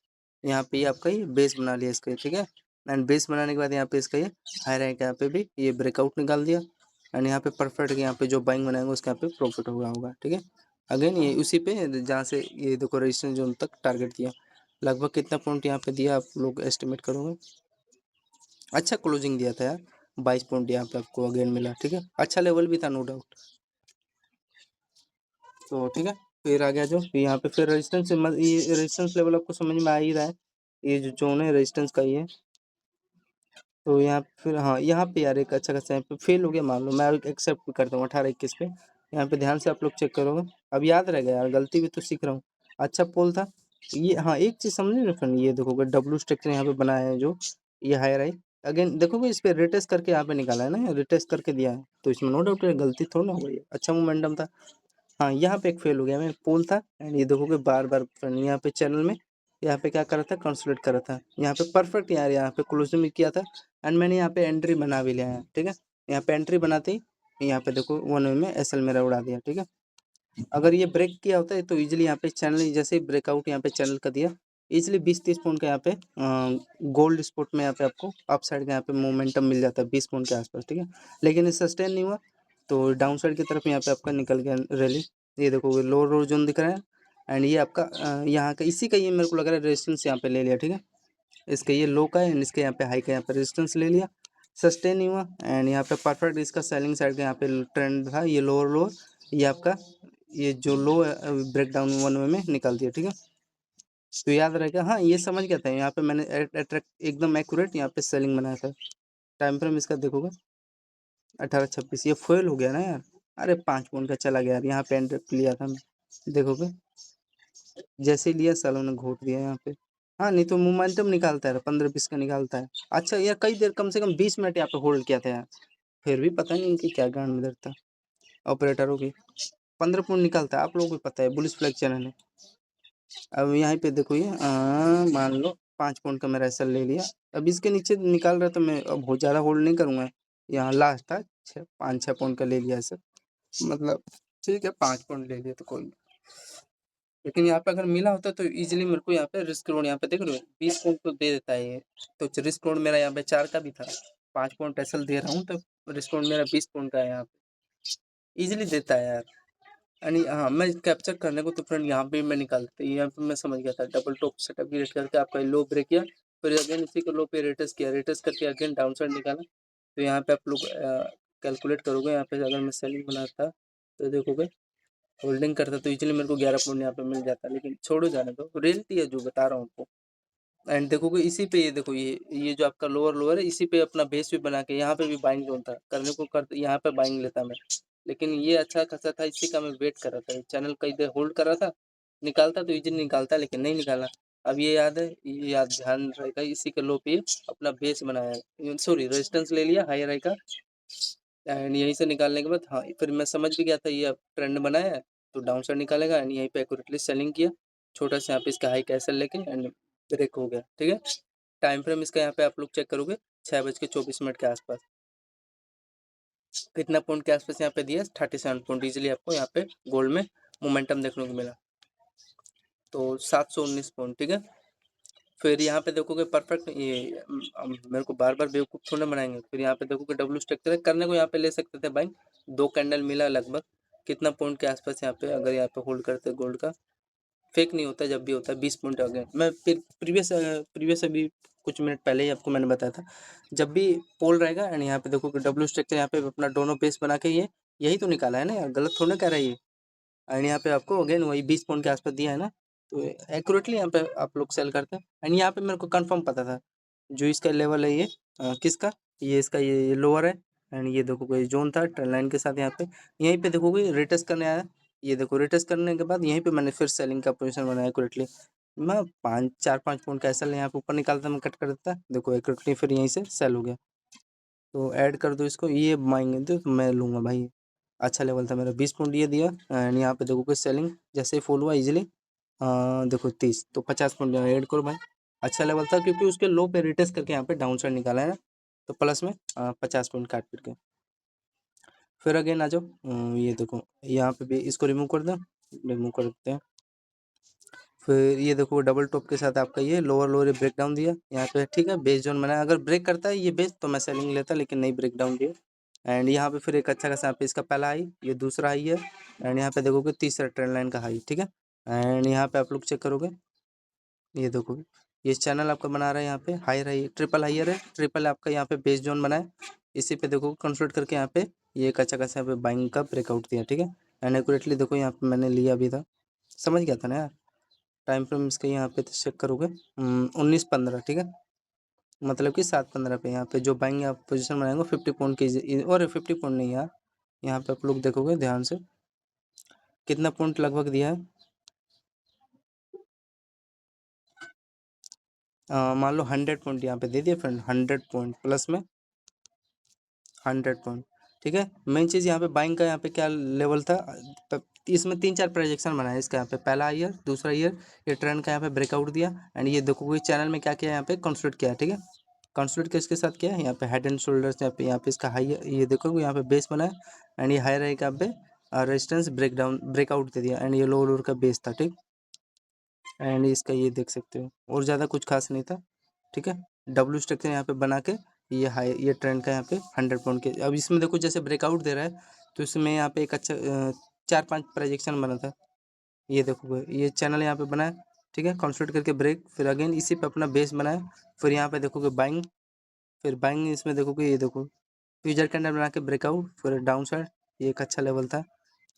Speaker 1: यहाँ पे ये आपका ये बेस बना लिया इसका, ठीक है। एंड बेस बनाने के बाद यहाँ पे इसका ये हाई रैंक यहाँ पे भी ये ब्रेकआउट निकाल दिया एंड यहाँ पे परफेक्ट यहाँ पे जो बाइंग बनाएंगे उसके यहाँ पे प्रॉफिट हुआ होगा, ठीक है। अगेन ये उसी पे जहाँ से ये देखो रजिस्टेंस जोन तक टारगेट दिया, लगभग कितना पॉइंट यहाँ पे दिया आप लोग एस्टिमेट करोगे, अच्छा क्लोजिंग दिया था यार, 22 पॉइंट यहाँ पे आपको अगेन मिला, ठीक है। अच्छा लेवल भी था नो डाउट, तो ठीक है। फिर आ गया जो यहाँ पे फिर रेजिस्टेंस, ये रेजिस्टेंस लेवल आपको समझ में आ ही रहा है, ये जो जोन है रेजिस्टेंस का ही है। तो यहाँ फिर हाँ यहाँ पे यार एक अच्छा खासा यहाँ पे फेल हो गया, मान लो मैं एक्सेप्ट भी करता हूँ 18-21 पे, यहाँ पे ध्यान से आप लोग चेक करोगे, अब याद रह गया यार, गलती भी तो सीख रहा हूँ। अच्छा पोल था ये, हाँ एक चीज़ समझे ना फ्रेंड, ये देखोगे डब्लू स्ट्रक्चर यहाँ पे बनाया है जो ये हायर आई, अगेन देखोगे इस पे रिटेस्ट करके यहाँ पे निकाला है ना, रिटेस्ट करके दिया है, तो इसमें नो डाउट गलती थोड़ा ना हो गई, अच्छा मोमेंटम था। हाँ, यहाँ पे एक फेल हो गया, मैं पोल था एंड ये देखोगे बार बार यहाँ पे चैनल में यहाँ पे क्या कर रहा था, कंसोलिडेट कर रहा था। यहाँ पे परफेक्ट यार, यहाँ पे क्लोजिंग भी किया था एंड मैंने यहाँ पे एंट्री बना भी लिया है, ठीक है। यहाँ पे एंट्री बनाते ही यहाँ पे देखो 1 वे में एसएल मेरा उड़ा दिया, ठीक है। अगर ये ब्रेक किया होता है तो इजीली यहाँ पे चैनल, जैसे ही ब्रेकआउट यहाँ पे चैनल कर दिया, इजीली 20-30 पॉइंट का यहाँ पे गोल्ड स्पॉट में यहाँ पे आपको अप साइड का यहाँ पे मोमेंटम मिल जाता है 20 पॉइंट के आसपास, ठीक है। लेकिन ये सस्टेन नहीं हुआ तो डाउन साइड की तरफ यहाँ पे आपका निकल गया रैली। ये देखो लोअर रोड जोन दिख रहा है एंड ये आपका यहाँ का इसी का ये मेरे को लग रहा है रेजिस्टेंस यहाँ पे ले लिया, ठीक है। इसके ये लो का है एंड इसके यहाँ पे हाई का यहाँ पे रेजिस्टेंस ले लिया, सस्टेन नहीं हुआ एंड यहाँ पे परफेक्ट इसका सेलिंग साइड का यहाँ पे ट्रेंड था, ये लोअर लोअर ये आपका ये जो लो ब्रेक डाउन 1 वे में निकाल दिया, ठीक है। तो याद रहेगा, हाँ ये समझ गया था, यहाँ पे मैंने अट्रैक्ट एकदम एक्यूरेट यहाँ पे सेलिंग बनाया था। टाइम फ्रेम इसका देखोगे 18-26, ये फेल हो गया ना यार। अरे 5 पॉइंट का चला गया यार, यहाँ पे एंटर लिया था मैं, देखोगे जैसे ही लिया सालों ने घोट दिया यहाँ पे। हाँ नहीं तो मोमेंटम निकालता है 15-20 का निकालता है। अच्छा यार कई देर कम से कम 20 मिनट यहाँ पे होल्ड किया था यार, फिर भी पता नहीं इनकी क्या गांड में था ऑपरेटरों की। 15 पॉइंट निकालता है, आप लोगों को पता है, बुलिश फ्लैग चैनल है। अब यहाँ पे देखो ये मान लो 5 पॉइंट का मेरा एसएल ले लिया, अब इसके नीचे निकाल रहा तो मैं अब बहुत ज़्यादा होल्ड नहीं करूँगा। यहाँ लास्ट था 5-6 पॉइंट का ले लिया ऐसे, मतलब ठीक है 5 पॉइंट ले लिया तो कोई नहीं। लेकिन यहाँ पे अगर मिला होता तो इजीली मेरे को यहाँ पे रिस्क रोड यहाँ पे देख रहे हो 20 पॉइंट तो दे देता है ये, तो रिस्क रोड मेरा यहाँ पे 4 का भी था, 5 पॉइंट एसएल दे रहा हूँ तो रिस्क रोड मेरा 20 पॉइंट का है यहाँ पे, इजीली देता है यार। यानी हाँ, मैं कैप्चर करने को तो फ्रेंड यहाँ पे मैं निकालते यहाँ पे मैं समझ गया था, डबल टॉप सेटअप की रेट करके आपका लो ब्रेक किया, फिर अगेन इसी को लो पे रेटस किया, रेटस करके अगेन डाउन साइड निकाला। तो यहाँ पे आप लोग कैलकुलेट करोगे, यहाँ पे अगर मैं सेलिंग बनाता तो देखोगे होल्डिंग करता तो इजीली मेरे को 11 पॉइंट यहाँ पे मिल जाता, लेकिन छोड़ो जाने दो, रियलिटी है जो बता रहा हूँ आपको। एंड देखोगे इसी पे ये देखो ये जो आपका लोअर लोअर है, इसी पे अपना बेस भी बना के यहाँ पे भी बाइंग जोन था, करने को कर यहाँ पे बाइंग लेता मैं, लेकिन ये अच्छा खासा था, इसी का मैं वेट कर रहा था, चैनल कई देर होल्ड कर रहा था, निकालता तो इजीली निकालता, लेकिन नहीं निकाला। अब ये याद है, ये याद ध्यान रहेगा, इसी के लो पे अपना बेस बनाया, सॉरी रेजिस्टेंस ले लिया हाई का एंड यहीं से निकालने के बाद हाँ फिर मैं समझ भी गया था ये ट्रेंड बनाया है तो डाउन साइड निकालेगा एंड यहीं पे एक्यूरेटली सेलिंग किया, छोटा सा यहाँ पे इसका हाई कैसल लेके एंड ब्रेक हो गया, ठीक है। टाइम फ्रेम इसका यहाँ पे आप लोग चेक करोगे 6:24 के आसपास, कितना पॉइंट के आसपास यहाँ पे दिया 37 पॉइंट, इजिली आपको यहाँ पे गोल्ड में मोमेंटम देखने को मिला, तो 719 पॉइंट, ठीक है। फिर यहाँ पे देखोगे परफेक्ट ये मेरे को बार बार बेवकूफ़ थोड़ा बनाएंगे, फिर यहाँ पे देखोगे डब्ल्यू स्ट्रक्चर करने को यहाँ पे ले सकते थे भाई, 2 कैंडल मिला लगभग, कितना पॉइंट के आसपास यहाँ पे अगर यहाँ पे होल्ड करते गोल्ड का, फेक नहीं होता, जब भी होता है 20 पॉइंट अगेन। मैं फिर प्रीवियस अभी कुछ मिनट पहले ही आपको मैंने बताया था, जब भी पोल रहेगा एंड यहाँ पे देखोगे डब्ल्यू स्ट्रक्चर यहाँ पे अपना दोनों बेस बना के ये यही तो निकाला है ना यार, गलत थोड़ा कह रहा है ये। एंड यहाँ पे आपको अगेन वही 20 पॉइंट के आसपास दिया है ना, तो एक्यूरेटली यहाँ पे आप लोग सेल करते हैं एंड यहाँ पे मेरे को कंफर्म पता था जो इसका लेवल है ये किसका, ये इसका ये लोअर है एंड ये देखो कोई जोन था ट्रेंड लाइन के साथ, यहाँ पे यहीं पे देखोगे रिटेस्ट करने आया, ये देखो रिटेस्ट करने के बाद यहीं पे मैंने फिर सेलिंग का पोजीशन बनाया एक्यूरेटली, मैं 4-5 पॉइंट का ऐसा यहाँ पे ऊपर निकालता मैं कट कर देता, देखो एक्यूरेटली फिर यहीं से सेल हो गया। तो ऐड कर दो इसको, ये मांगेंगे तो मैं लूँगा भाई, अच्छा लेवल था मेरा 20 पॉइंट ये दिया एंड यहाँ पे देखो कि सेलिंग जैसे ही फॉल हुआ इजीली देखो 30 तो 50 पॉइंट यहाँ ऐड करो भाई, अच्छा लेवल था क्योंकि उसके लो पे रिटेस्ट करके यहाँ पे डाउन साइड निकाला है ना, तो प्लस में 50 पॉइंट काट पीट के फिर अगेन आ जाओ। ये देखो यहाँ पे भी इसको रिमूव कर दो, रिमूव कर देते हैं। फिर ये देखो डबल टॉप के साथ आपका ये लोअर लोअर ब्रेक डाउन दिया यहाँ पे, ठीक है बेस जोन बनाया, अगर ब्रेक करता है ये बेस तो मैं सेलिंग लेता, लेकिन नहीं ब्रेक डाउन दिया एंड यहाँ पे फिर एक अच्छा खासा यहाँ पे इसका पहला हाई, ये दूसरा हाई है एंड यहाँ पे देखोगे तीसरा ट्रेंड लाइन का हाई, ठीक है। एंड यहाँ पे आप लोग चेक करोगे, ये देखोगे ये चैनल आपका बना रहा है यहाँ पे हायर है, ट्रिपल हायर है, ट्रिपल आपका यहाँ पे बेस जोन बना है, इसी पे देखो कंसल्ट करके यहाँ पे ये एक अच्छा खासा यहाँ पे बाइंग का ब्रेकआउट दिया, ठीक है। एंड एक्यूरेटली देखो यहाँ पे मैंने लिया भी था, समझ गया था ना यार। टाइम फ्रेम इसका यहाँ पे चेक करोगे 19-15, ठीक है, मतलब कि 7-15 पे यहाँ पे जो बाइंग आप पोजीशन बनाएंगे 50 पॉइंट की, और 50 पॉइंट नहीं यार, यहाँ पे आप लोग देखोगे ध्यान से कितना पॉइंट लगभग दिया है, मान लो 100 पॉइंट यहाँ पे दे दिया फ्रेंड, 100 पॉइंट प्लस में 100 पॉइंट, ठीक है। मेन चीज़ यहाँ पे बाइंग का यहाँ पे क्या लेवल था इसमें 3-4 प्रोजेक्शन बना है इसका। यहाँ पे पहला ईयर, दूसरा ईयर, ये ट्रेंड का यहाँ पे ब्रेकआउट दिया एंड ये देखो कि चैनल में क्या किया, यहाँ पे कंसोलिडेट किया, ठीक है। कंसोलिडेट किसके साथ किया है, यहाँ पे हेड एंड शोल्डर्स, यहाँ पे इसका हाई, ये देखो यहाँ पे बेस बना है एंड ये हाई रहेगा यहाँ पे रेजिस्टेंस ब्रेकआउट दे दिया एंड ये लोअर का बेस था, ठीक। एंड इसका ये देख सकते हो, और ज़्यादा कुछ खास नहीं था, ठीक है। डब्ल्यू स्ट्रक्चर यहाँ पे बना के ये हाई, ये ट्रेंड का यहाँ पे 100 पॉइंट के, अब इसमें देखो जैसे ब्रेकआउट दे रहा है तो इसमें यहाँ पे एक अच्छा 4-5 प्रोजेक्शन बना था। ये देखो ये चैनल यहाँ पे बना है, ठीक है। कंसोलिडेट करके ब्रेक, फिर अगेन इसी पे अपना बेस बनाया, फिर यहाँ पे देखोगे बाइंग, फिर बाइंग इसमें देखोगे, ये देखो फ्यूचर कैंडल बना के ब्रेकआउट, फिर डाउन साइड, ये एक अच्छा लेवल था,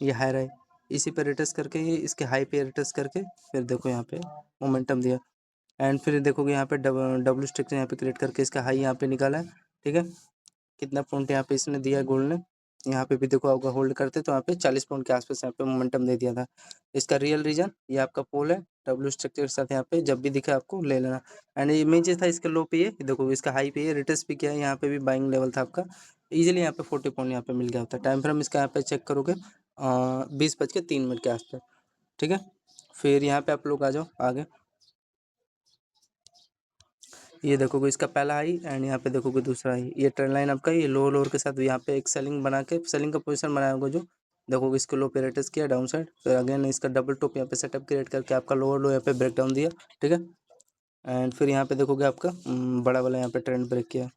Speaker 1: ये हाई रहा, इसी पे रिटेस्ट करके, ये इसके हाई पे रिटेस्ट करके फिर देखो यहाँ पे मोमेंटम दिया एंड फिर देखोगे यहाँ पे डब्ल्यू स्ट्रक्चर यहाँ पे क्रिएट करके इसका हाई यहाँ पे निकाला है, ठीक है। कितना पॉइंट यहाँ पे इसने दिया गोल्ड ने, यहाँ पे भी देखो आपका होल्ड करते तो यहाँ पे 40 पॉइंट के आसपास यहाँ पे मोमेंटम दे दिया था। इसका रियल रीजन ये आपका पोल है, डब्ल्यू स्ट्रक्चर के साथ यहाँ पे जब भी दिखे आपको ले लेना एंड ये मेन चीज़ था इसका लो पे, ये देखो इसका हाई पे, ये रिटेस्ट भी किया है, यहाँ पे भी बाइंग लेवल था आपका, इजीली यहाँ पे 40 पॉइंट यहाँ पे मिल गया होता है। टाइम फ्रेम इसका यहाँ पे चेक करोगे 20:03 के आसपास, ठीक है। फिर यहाँ पे आप लोग आ जाओ आगे, ये देखोगे इसका पहला हाई एंड यहाँ पे देखोगे दूसरा हाई, ये ट्रेंड लाइन आपका, ये लो लोअर के साथ यहाँ पे एक सेलिंग बना के, सेलिंग का पोजीशन बनाया होगा जो देखोगे, इसको लो पे रेटस किया डाउन साइड, फिर अगेन इसका डबल टॉप यहाँ पे सेटअप क्रिएट करके आपका लोअर लो यहाँ पे ब्रेक डाउन दिया, ठीक है। एंड फिर यहाँ पे देखोगे आपका बड़ा वाला यहाँ पे ट्रेंड ब्रेक किया,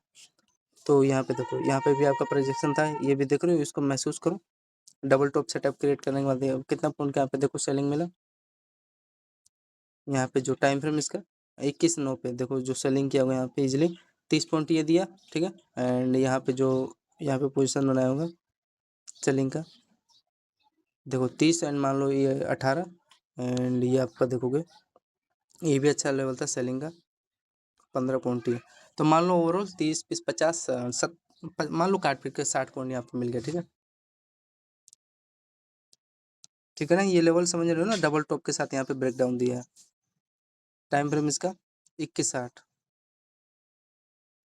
Speaker 1: तो यहाँ पे देखो, यहाँ पे भी आपका प्रोजेक्शन था, ये भी देख रहे हो, इसको महसूस करो। डबल टॉप सेटअप क्रिएट करने के बाद कितना पॉइंट का यहाँ पे देखो सेलिंग मिला, यहाँ पे जो टाइम फ्रेम इसका 21:09 पे देखो जो सेलिंग किया होगा यहाँ पे इजीली 30 पॉइंट ये दिया, ठीक है। एंड यहाँ पे जो यहाँ पे पोजीशन बनाया होगा सेलिंग का देखो 30 एंड मान लो ये 18 एंड ये आपका देखोगे ये भी अच्छा लेवल था सेलिंग का 15 पॉइंट ही, तो मान लो ओवरऑल 30, 20, 50, मान लो काट पीट के 60 पॉइंट यहाँ पे मिल गया, ठीक है। ठीक है ना, ये लेवल समझ रहे हो ना, डबल टॉप के साथ यहाँ पे ब्रेक डाउन दिया है। टाइम फ्रेम इसका 21:60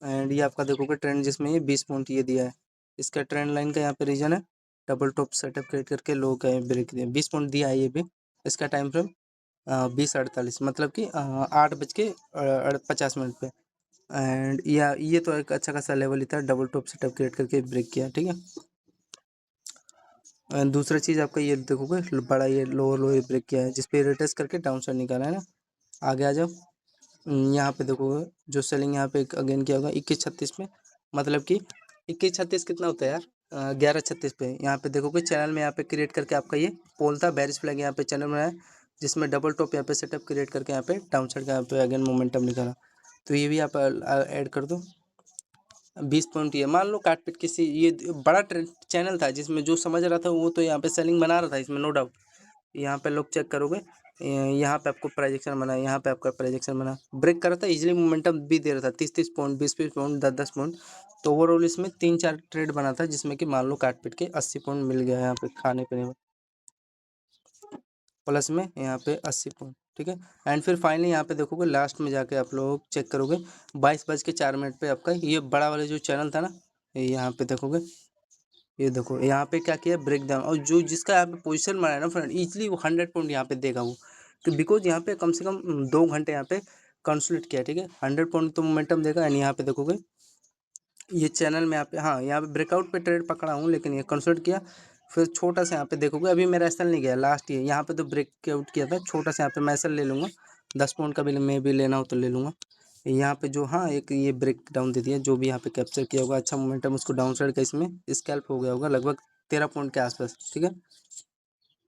Speaker 1: एंड ये आपका देखोगे ट्रेंड जिसमें ये 20 पॉइंट ये दिया है, इसका ट्रेंड लाइन का यहाँ पे रीजन है, डबल टॉप सेटअप क्रिएट करके लो का ब्रेक दिया, 20 पॉइंट दिया है ये भी। इसका टाइम फ्रेम 20:48 मतलब कि 8:50 पे एंड या ये तो एक अच्छा खासा लेवल ही था, डबल टॉप सेटअप क्रिएट करके ब्रेक किया, ठीक है। एंड दूसरा चीज़ आपका ये देखोगे बड़ा ये लोअर लो ब्रेक किया है, जिसपे रिटेस्ट करके डाउन साइड निकाला है ना। आगे आ जाओ, यहाँ पे देखोगे जो सेलिंग यहाँ पे अगेन किया होगा 21:36 में, मतलब कि 21:36 कितना होता है यार, 11:36 पे यहाँ पे देखोगे चैनल में यहाँ पे क्रिएट करके आपका ये पोल था, बेरिश फ्लैग यहाँ पे चैनल बनाया, जिसमें डबल टॉप यहाँ पे सेटअप क्रिएट करके यहाँ पे डाउन साइड का यहाँ पे अगेन मोमेंटम निकाला, तो ये भी आप ऐड कर दो 20 पॉइंट। ये मान लो काट पीट किसी ये बड़ा चैनल था जिसमें जो समझ रहा था वो तो यहाँ पे सेलिंग बना रहा था इसमें, नो डाउट। यहाँ पे लोग चेक करोगे, यहाँ पे आपको प्रोजेक्शन बना, यहाँ पे आपका प्रोजेक्शन बना, ब्रेक कर रहा था इजीली, मोमेंटम भी दे रहा था 30-30 पॉइंट, 20-20 पॉइंट, 10-10 पॉइंट, तो ओवरऑल इसमें 3-4 ट्रेड बना था, जिसमें कि मान लो काट पीट के 80 पॉइंट मिल गया यहाँ पे खाने पीने में, प्लस में यहाँ पे 80 पॉइंट, ठीक है। एंड फिर फाइनली यहाँ पे देखोगे लास्ट में जाके आप लोग चेक करोगे 22:04 पे आपका ये बड़ा वाला जो चैनल था ना, यहाँ पे देखोगे, ये देखो यहाँ पे क्या किया ब्रेक डाउन, और जो जिसका यहाँ पे पोजीशन बनाया ना फ्रेंड इजीली वो 100 पॉइंट यहाँ पे देगा वो, तो बिकॉज यहाँ पे कम से कम 2 घंटे यहाँ पे कंसोलिडेट किया, ठीक है। 100 पॉइंट तो मोमेंटम देगा एंड यहाँ पे देखोगे ये चैनल में यहाँ पे, हाँ यहाँ पे ब्रेकआउट पे ट्रेड पकड़ा हूँ, लेकिन ये कंसोलिडेट किया, फिर छोटा सा यहाँ पे देखोगे, अभी मेरा एसल नहीं गया लास्ट ये, यहाँ पे तो ब्रेकआउट किया था, छोटा सा यहाँ पे मैं एसल ले लूँगा, 10 पॉइंट का भी मैं भी लेना हो तो ले लूँगा। यहाँ पे जो हाँ एक ये ब्रेक डाउन दे दिया, जो भी यहाँ पे कैप्चर किया होगा अच्छा मोमेंटम उसको डाउन साइड का इसमें स्कैल्प हो गया होगा लगभग 13 पॉइंट के आसपास, ठीक है।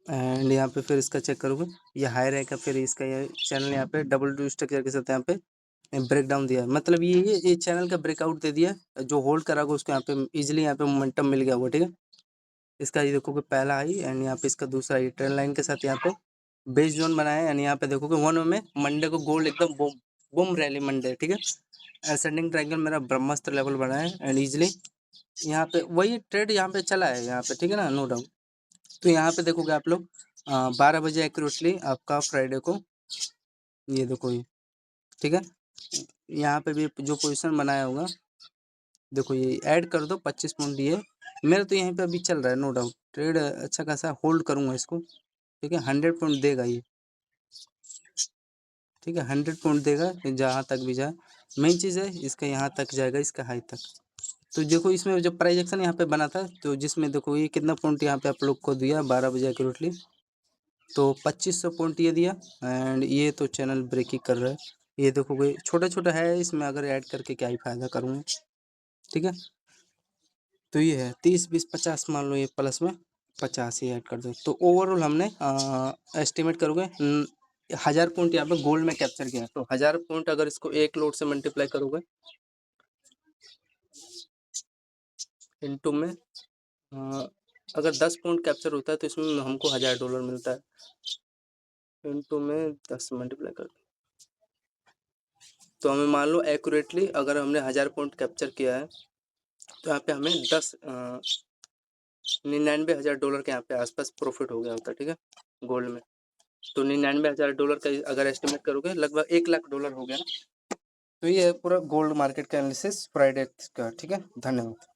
Speaker 1: एंड यहाँ पे फिर इसका चेक करोगे ये हाई रहेगा, फिर इसका ये चैनल यहाँ पे डबल टू स्ट्रक्चर के साथ यहाँ पे ब्रेक डाउन दिया, मतलब ये चैनल का ब्रेकआउट दे दिया, जो होल्ड करा होगा उसको यहाँ पे इजीली यहाँ पे मोमेंटम मिल गया होगा, ठीक है। इसका ये देखोगे पहला हाई एंड यहाँ पे इसका दूसरा हाई ट्रेंड लाइन के साथ यहाँ पे बेस जोन बनाया एंड यहाँ पे देखोगे 1 में मंडे को गोल्ड एकदम बूम बूम रैली मंडे, ठीक है। असेंडिंग ट्रायंगल मेरा ब्रह्मास्त्र लेवल बना है एंड इजीली यहाँ पे वही ट्रेड यहाँ पे चला है यहाँ पे, ठीक है ना, नो डाउट। तो यहाँ पे देखोगे आप लोग 12 बजे एक्यूरेटली आपका फ्राइडे को, ये देखो ये, ठीक है। यहाँ पे भी जो पोजीशन बनाया होगा देखो ये ऐड कर दो 25 पॉइंट, ये मेरा तो यहीं पे अभी चल रहा है नो डाउट, ट्रेड अच्छा खासा होल्ड करूँगा इसको, ठीक है। 100 पॉइंट देगा ये, ठीक है। 100 पॉइंट देगा जहाँ तक भी जाए। मेन चीज़ है इसका, यहाँ तक जाएगा, इसका हाई तक। तो देखो इसमें जब प्राइस एक्शन यहाँ पे बना था, तो जिसमें देखो ये कितना पॉइंट यहाँ पे आप लोग को दिया 12 बजे एक्यूरेटली, तो 2500 पॉइंट ये दिया। एंड ये तो चैनल ब्रेक ही कर रहा है। ये देखो भाई छोटा छोटा है, इसमें अगर ऐड करके क्या ही फायदा करूँगा, ठीक है। तो ये है 30 20 50, मान लो ये प्लस में 50 ही ऐड कर दो। तो ओवरऑल हमने एस्टिमेट करोगे 1000 पॉइंट यहाँ पे गोल्ड में कैप्चर किया। तो 1000 पॉइंट अगर इसको एक लोड से मल्टीप्लाई करोगे इनटू में, अगर 10 पॉइंट कैप्चर होता है तो इसमें हमको $1000 मिलता है। इनटू में 10 मल्टीप्लाई कर, तो हमें मान लो एक्यूरेटली अगर हमने 1000 पॉइंट कैप्चर किया है, तो यहाँ पे हमें 99,000 के यहाँ पे आसपास प्रॉफिट हो गया होता, ठीक है, गोल्ड में। तो $99,000 का अगर एस्टिमेट करोगे लगभग $1,00,000 हो गया ना। तो ये है पूरा गोल्ड मार्केट का एनालिसिस फ्राइडे का, ठीक है। धन्यवाद।